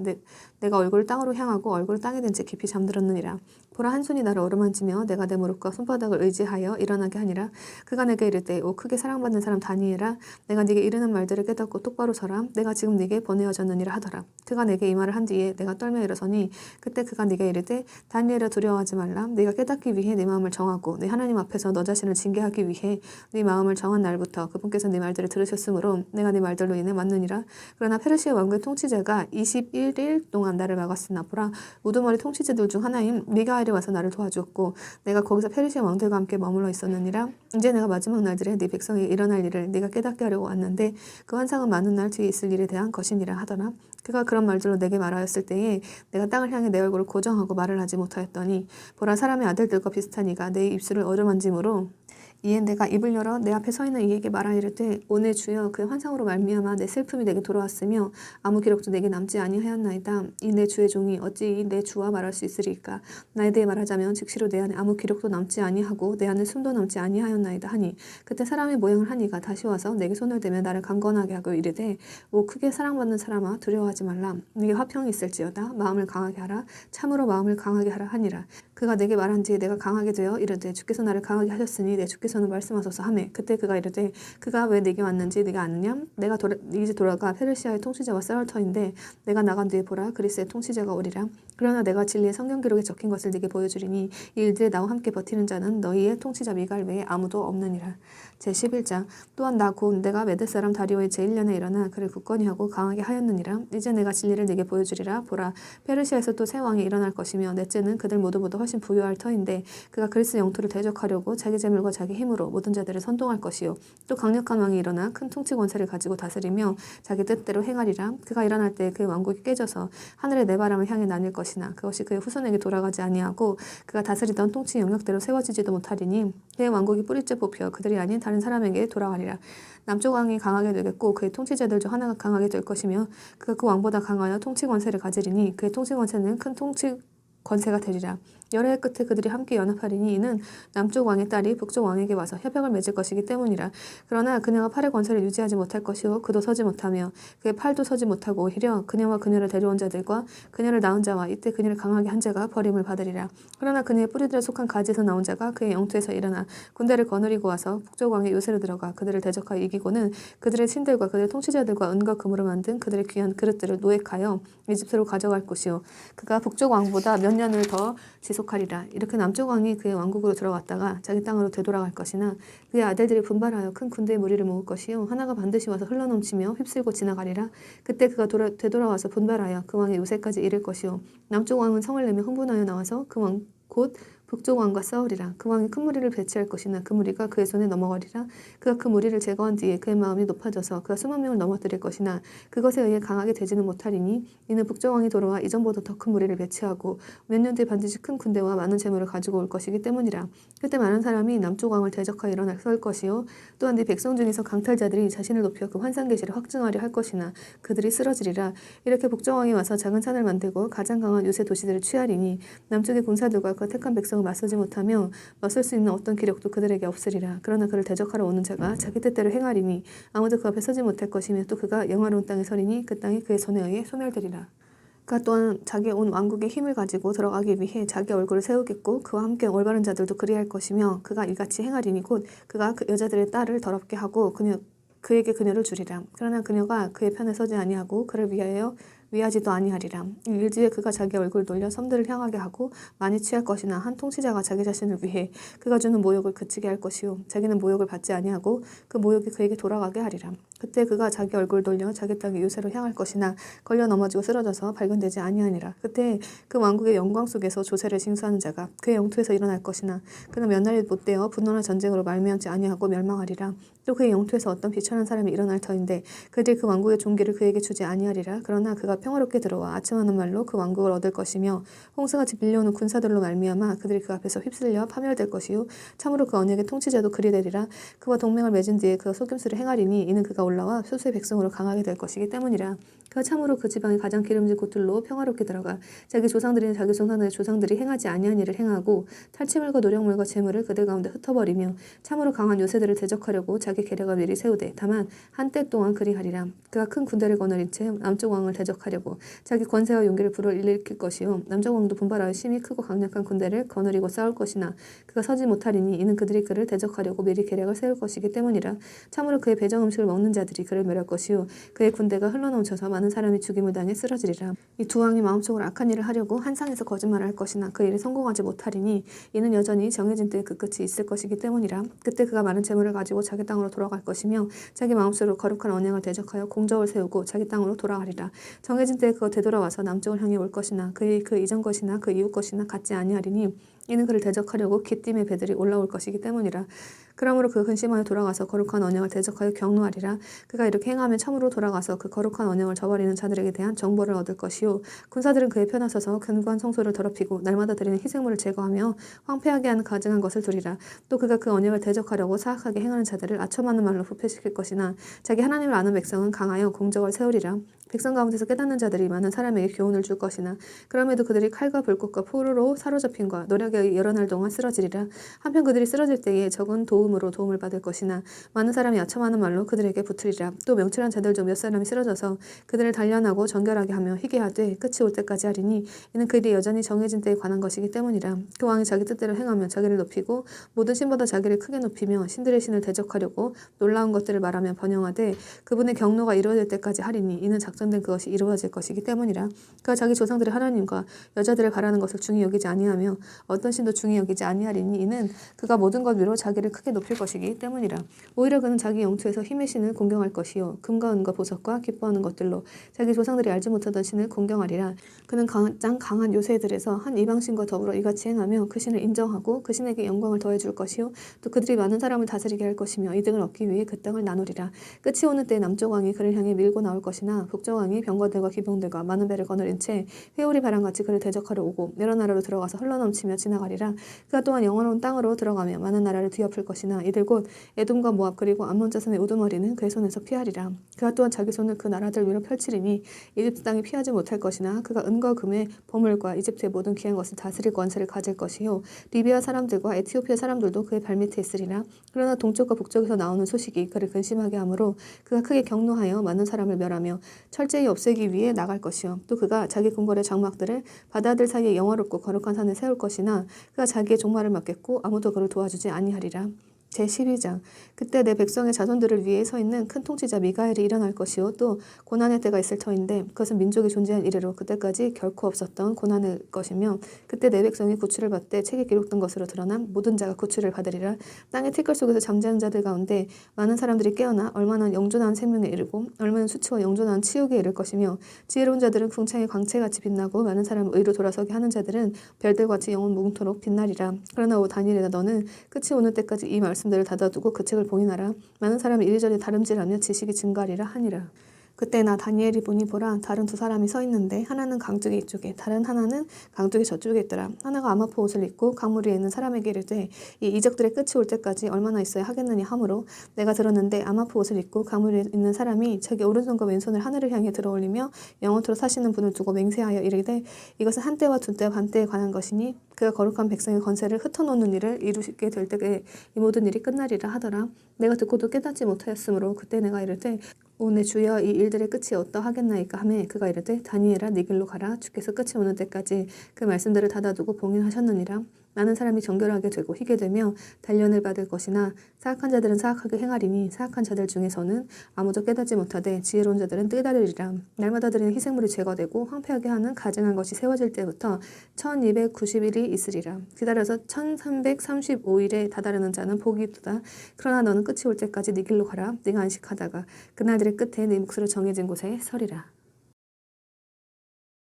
내가 얼굴을 땅으로 향하고 얼굴을 땅에 댄 채 깊이 잠들었느니라. 보라 한 손이 나를 어루만지며 내가 내 무릎과 손바닥을 의지하여 일어나게 하니라. 그가 내게 이르되 오 크게 사랑받는 사람 다니엘아 내가 네게 이르는 말들을 깨닫고 똑바로 서라. 내가 지금 네게 보내어졌느니라 하더라. 그가 내게 이 말을 한 뒤에 내가 떨며 일어서니 그때 그가 네게 이르되 다니엘아 두려워하지 말라. 네가 깨닫기 위해 네 마음을 정하고 네 하나님 앞에서 너 자신을 징계하기 위해 네 마음을 정한 날부터 그분께서 네 말들을 들으셨으므로 내가 네 말들로 인해 왔느니라. 그러나 페르시아 왕국의 통치자가 21일 동안 나를 막았으나 보라 우두머리 통치자들 중 하나인 미가엘이 와서 나를 도와주었고 내가 거기서 페르시아 왕들과 함께 머물러 있었느니라. 이제 내가 마지막 날들에 네 백성에게 일어날 일을 네가 깨닫게 하려고 왔는데 그 환상은 많은 날 뒤에 있을 일에 대한 것이니라 하더라. 그가 그런 말들로 내게 말하였을 때에 내가 땅을 향해 내 얼굴을 고정하고 말을 하지 못하였더니 보라 사람의 아들들과 비슷한 이가 내 입술을 어루만짐으로 이에 내가 입을 열어 내 앞에 서 있는 이에게 말하이르되 오늘 주여 그의 환상으로 말미암아 내 슬픔이 내게 돌아왔으며 아무 기록도 내게 남지 아니하였나이다. 이 내 주의 종이 어찌 이 내 주와 말할 수 있으리까. 나에 대해 말하자면 즉시로 내 안에 아무 기록도 남지 아니하고 내 안에 숨도 남지 아니하였나이다 하니 그때 사람의 모양을 한 이가 다시 와서 내게 손을 대며 나를 강건하게 하고 이르되 오 크게 사랑받는 사람아 두려워하지 말라. 네게 화평이 있을지어다. 마음을 강하게 하라. 참으로 마음을 강하게 하라 하니라. 그가 내게 말한 뒤에 내가 강하게 되어 이르되 주께서 나를 강하게 하셨으니 내 주께서는 말씀하소서 하매 그때 그가 이르되 그가 왜 내게 왔는지 네가 아느냐. 내가 이제 돌아가 페르시아의 통치자와 싸울 터인데 내가 나간 뒤에 보라 그리스의 통치자가 오리라. 그러나 내가 진리의 성경 기록에 적힌 것을 네게 보여주리니 이 일들에 나와 함께 버티는 자는 너희의 통치자 미갈 외에 아무도 없느니라. 제11장 또한 나 곧 내가 메대 사람 다리오의 제1년에 일어나 그를 굳건히 하고 강하게 하였느니라. 이제 내가 진리를 네게 보여주리라. 보라 페르시아에서 또 새 왕이 일어날 것이며 넷째는 그들 모두보다 훨씬 부유할 터인데 그가 그리스 영토를 대적하려고 자기 재물과 자기 힘으로 모든 자들을 선동할 것이요 또 강력한 왕이 일어나 큰 통치 권세를 가지고 다스리며 자기 뜻대로 행하리라. 그가 일어날 때 그의 왕국이 깨져서 하늘의 네 바람을 향해 나뉠 것이나 그것이 그의 후손에게 돌아가지 아니하고 그가 다스리던 통치 영역대로 세워지지도 못하리니 그의 왕국이 뿌리째 뽑혀 그들이 아닌 다른 사람에게 돌아가리라. 남쪽 왕이 강하게 되겠고 그의 통치자들 중 하나가 강하게 될 것이며 그가 그 왕보다 강하여 통치 권세를 가지리니 그의 통치 권세는 큰 통치 권세가 되리라. 여러 해 끝에 그들이 함께 연합하리니 이는 남쪽 왕의 딸이 북쪽 왕에게 와서 협약을 맺을 것이기 때문이라. 그러나 그녀가 팔의 권세를 유지하지 못할 것이요 그도 서지 못하며 그의 팔도 서지 못하고 오히려 그녀와 그녀를 데려온 자들과 그녀를 낳은 자와 이때 그녀를 강하게 한 자가 버림을 받으리라. 그러나 그녀의 뿌리들에 속한 가지에서 나온 자가 그의 영토에서 일어나 군대를 거느리고 와서 북쪽 왕의 요새로 들어가 그들을 대적하여 이기고는 그들의 신들과 그들의 통치자들과 은과 금으로 만든 그들의 귀한 그릇들을 노획하여 이집트로 가져갈 것이요 그가 북쪽 왕보다 몇 년을 더 지속하리라. 이렇게 남쪽 왕이 그의 왕국으로 들어갔다가 자기 땅으로 되돌아갈 것이나 그의 아들들이 분발하여 큰 군대의 무리를 모을 것이요 하나가 반드시 와서 흘러넘치며 휩쓸고 지나가리라. 그때 그가 되돌아와서 분발하여 그 왕의 요새까지 이를 것이요 남쪽 왕은 성을 내며 흥분하여 나와서 그 왕 곧 북쪽 왕과 싸우리라. 그 왕이 큰 무리를 배치할 것이나 그 무리가 그의 손에 넘어가리라. 그가 그 무리를 제거한 뒤에 그의 마음이 높아져서 그가 수만 명을 넘어뜨릴 것이나 그것에 의해 강하게 되지는 못하리니 이는 북쪽 왕이 돌아와 이전보다 더 큰 무리를 배치하고 몇 년 뒤에 반드시 큰 군대와 많은 재물을 가지고 올 것이기 때문이라. 그때 많은 사람이 남쪽 왕을 대적하여 일어나 설 것이요 또한 네 백성 중에서 강탈자들이 자신을 높여 그 환상 계시를 확증하려 할 것이나 그들이 쓰러지리라. 이렇게 북쪽 왕이 와서 작은 산을 만들고 가장 강한 요새 도시들을 취하리니 남쪽의 군사들과 그 택한 백성을 맞서지 못하며 맞설 수 있는 어떤 기력도 그들에게 없으리라. 그러나 그를 대적하러 오는 자가 자기 뜻대로 행하리니 아무도 그 앞에 서지 못할 것이며 또 그가 영화로운 땅에 서리니 그 땅이 그의 손에 의해 소멸되리라. 그가 또한 자기의 온 왕국의 힘을 가지고 들어가기 위해 자기 얼굴을 세우겠고 그와 함께 올바른 자들도 그리할 것이며 그가 이같이 행하리니 곧 그가 그 여자들의 딸을 더럽게 하고 그에게 그녀를 주리라. 그러나 그녀가 그의 편에 서지 아니하고 그를 위하여 위하지도 아니하리라. 이 일주에 그가 자기 얼굴을 돌려 섬들을 향하게 하고 많이 취할 것이나 한 통치자가 자기 자신을 위해 그가 주는 모욕을 그치게 할 것이요 자기는 모욕을 받지 아니하고 그 모욕이 그에게 돌아가게 하리라. 그때 그가 자기 얼굴을 돌려 자기 땅의 요새로 향할 것이나 걸려 넘어지고 쓰러져서 발견되지 아니하니라. 그때 그 왕국의 영광 속에서 조세를 징수하는 자가 그의 영토에서 일어날 것이나 그는 몇 날이 못되어 분노나 전쟁으로 말미암지 아니하고 멸망하리라. 또 그의 영토에서 어떤 비천한 사람이 일어날 터인데 그들이 그 왕국의 종기를 그에게 주지 아니하리라. 그러나 그가 평화롭게 들어와 아첨하는 말로 그 왕국을 얻을 것이며 홍수같이 밀려오는 군사들로 말미암아 그들이 그 앞에서 휩쓸려 파멸될 것이요 참으로 그 언약의 통치자도 그리 되리라. 그와 동맹을 맺은 뒤에 그가 속임수를 행하리니 이는 그가 올라와 소수의 백성으로 강하게 될 것이기 때문이라. 그가 참으로 그 지방의 가장 기름진 곳들로 평화롭게 들어가 자기 조상들의 조상들이 행하지 아니한 일을 행하고 탈취물과 노력물과 재물을 그들 가운데 흩어버리며 참으로 강한 요새들을 대적하려고 자기 계략을 미리 세우되 다만 한때 동안 그리하리라. 그가 큰 군대를 거느린 채 남쪽 왕을 대적하려고 자기 권세와 용기를 불어일으킬 것이요 남쪽 왕도 분발하여 심히 크고 강력한 군대를 거느리고 싸울 것이나 그가 서지 못하리니 이는 그들이 그를 대적하려고 미리 계략을 세울 것이기 때문이라. 참으로 그의 배정 음식을 먹는 자들이 그를 멸할 것이요 그의 군대가 흘러넘쳐서 많은 사람이 죽임을 당해 쓰러지리라. 이 두 왕이 마음속으로 악한 일을 하려고 한상에서 거짓말을 할 것이나 그 일에 성공하지 못하리니 이는 여전히 정해진 때에 그 끝이 있을 것이기 때문이라. 그때 그가 많은 재물을 가지고 자기 땅으로 돌아갈 것이며 자기 마음속으로 거룩한 언약을 대적하여 공적을 세우고 자기 땅으로 돌아가리라. 정해진 때에 그가 되돌아와서 남쪽을 향해 올 것이나 그의 그 이전 것이나 그 이후 것이나 같지 아니하리니 이는 그를 대적하려고 기띔의 배들이 올라올 것이기 때문이라. 그러므로 그가 근심하여 돌아가서 거룩한 언약을 대적하여 경노하리라. 그가 이렇게 행하면 참으로 돌아가서 그 거룩한 언약을 저버리는 자들에게 대한 정보를 얻을 것이요 군사들은 그의 편에 서서 견고한 성소를 더럽히고 날마다 드리는 희생물을 제거하며 황폐하게 하는 가증한 것을 두리라. 또 그가 그 언약을 대적하려고 사악하게 행하는 자들을 아첨하는 말로 부패시킬 것이나 자기 하나님을 아는 백성은 강하여 공적을 세우리라. 백성 가운데서 깨닫는 자들이 많은 사람에게 교훈을 줄 것이나 그럼에도 그들이 칼과 불꽃과 포로로 사로잡힌과 노력에 여러 날 동안 쓰러지리라. 한편 그들이 쓰러질 때에 적은 도움으로 도움을 받을 것이나 많은 사람이 아첨하는 말로 그들에게 붙으리라. 또 명철한 자들 중 몇 사람이 쓰러져서 그들을 단련하고 정결하게 하며 희게 하되 끝이 올 때까지 하리니 이는 그들이 여전히 정해진 때에 관한 것이기 때문이라. 그 왕이 자기 뜻대로 행하며 자기를 높이고 모든 신보다 자기를 크게 높이며 신들의 신을 대적하려고 놀라운 것들을 말하며 번영하되 그분의 경노가 이루어질 때까지 하리니 이는 작전된 그것이 이루어질 것이기 때문이라. 그가 자기 조상들의 하나님과 여자들을 바라는 것을 중히 여기지 아니하며 어떤 신도 중히 여기지 아니하리니 이는 그가 모든 것 위로 자기를 크게 높일 것이기 때문이라. 오히려 그는 자기 영토에서 힘의 신을 공경할 것이요 금과 은과 보석과 기뻐하는 것들로 자기 조상들이 알지 못하던 신을 공경하리라. 그는 가장 강한 요새들에서 한 이방신과 더불어 이같이 행하며 그 신을 인정하고 그 신에게 영광을 더해줄 것이요 또 그들이 많은 사람을 다스리게 할 것이며 이득을 얻기 위해 그 땅을 나누리라. 끝이 오는 때에 남쪽 왕이 그를 향해 밀고 나올 것이나 북쪽 왕이 병거들과 기병들과 많은 배를 거느린 채 회오리 바람같이 그를 대적하러 오고 여러 나라로 들어가서 흘러넘치며 지나가리라. 그가 또한 영원한 땅으로 들어가며 많은 나라를 뒤엎을 것이나 이들 곧 에돔과 모압 그리고 암몬 자손의 우두머리는 그의 손에서 피하리라. 그가 또한 자기 손을 그 나라들 위로 펼치리니 이집트 땅이 피하지 못할 것이나 그가 은과 금의 보물과 이집트의 모든 귀한 것을 다스릴 권세를 가질 것이요 리비아 사람들과 에티오피아 사람들도 그의 발밑에 있으리라. 그러나 동쪽과 북쪽에서 나오는 소식이 그를 근심하게 하므로 그가 크게 경노하여 많은 사람을 멸하며 철저히 없애기 위해 나갈 것이요 또 그가 자기 궁궐의 장막들을 바다들 사이에 영화롭고 거룩한 산에 세울 것이나 그가 자기의 종말을 맡겠고 아무도 그를 도와주지 아니하리라. 제12장 그때 내 백성의 자손들을 위해 서 있는 큰 통치자 미가엘이 일어날 것이요 또 고난의 때가 있을 터인데 그것은 민족이 존재한 이래로 그때까지 결코 없었던 고난의 것이며 그때 내 백성이 구출을 받되 책에 기록된 것으로 드러난 모든 자가 구출을 받으리라. 땅의 티끌 속에서 잠자는 자들 가운데 많은 사람들이 깨어나 얼마나 영존한 생명에 이르고 얼마나 수치와 영존한 치욕에 이를 것이며 지혜로운 자들은 궁창의 광채같이 빛나고 많은 사람을 의로 돌아서게 하는 자들은 별들같이 영원 무궁토록 빛나리라. 그러나 오 다니엘아 너는 끝이 오는 때까지 이 말씀들을 닫아두고 그 책을 봉인하라. 많은 사람이 이리저리 다름질하며 지식이 증가하리라 하니라. 그때 나 다니엘이 보니 보라 다른 두 사람이 서 있는데 하나는 강둑이 이쪽에 다른 하나는 강둑이 저쪽에 있더라. 하나가 아마포 옷을 입고 강물 위에 있는 사람에게 이르되 이 이적들의 끝이 올 때까지 얼마나 있어야 하겠느냐 하므로 내가 들었는데 아마포 옷을 입고 강물 위에 있는 사람이 자기 오른손과 왼손을 하늘을 향해 들어올리며 영원토록 사시는 분을 두고 맹세하여 이르되 이것은 한때와 두때 반때에 관한 것이니 그가 거룩한 백성의 권세를 흩어놓는 일을 이루게 될 때에 이 모든 일이 끝나리라 하더라. 내가 듣고도 깨닫지 못하였으므로 그때 내가 이르되 오 내 주여 이 일들의 끝이 어떠하겠나이까 하매 그가 이르되 다니엘아 네 길로 가라. 주께서 끝이 오는 때까지 그 말씀들을 닫아두고 봉인하셨느니라. 많은 사람이 정결하게 되고 희게 되며 단련을 받을 것이나 사악한 자들은 사악하게 행하리니 사악한 자들 중에서는 아무도 깨닫지 못하되 지혜로운 자들은 깨달으리라. 날마다 드리는 희생물이 제거되고 황폐하게 하는 가증한 것이 세워질 때부터 1290일이 있으리라. 기다려서 1335일에 다다르는 자는 복이 있도다. 그러나 너는 끝이 올 때까지 네 길로 가라. 네가 안식하다가 그날들의 끝에 네 몫으로 정해진 곳에 서리라.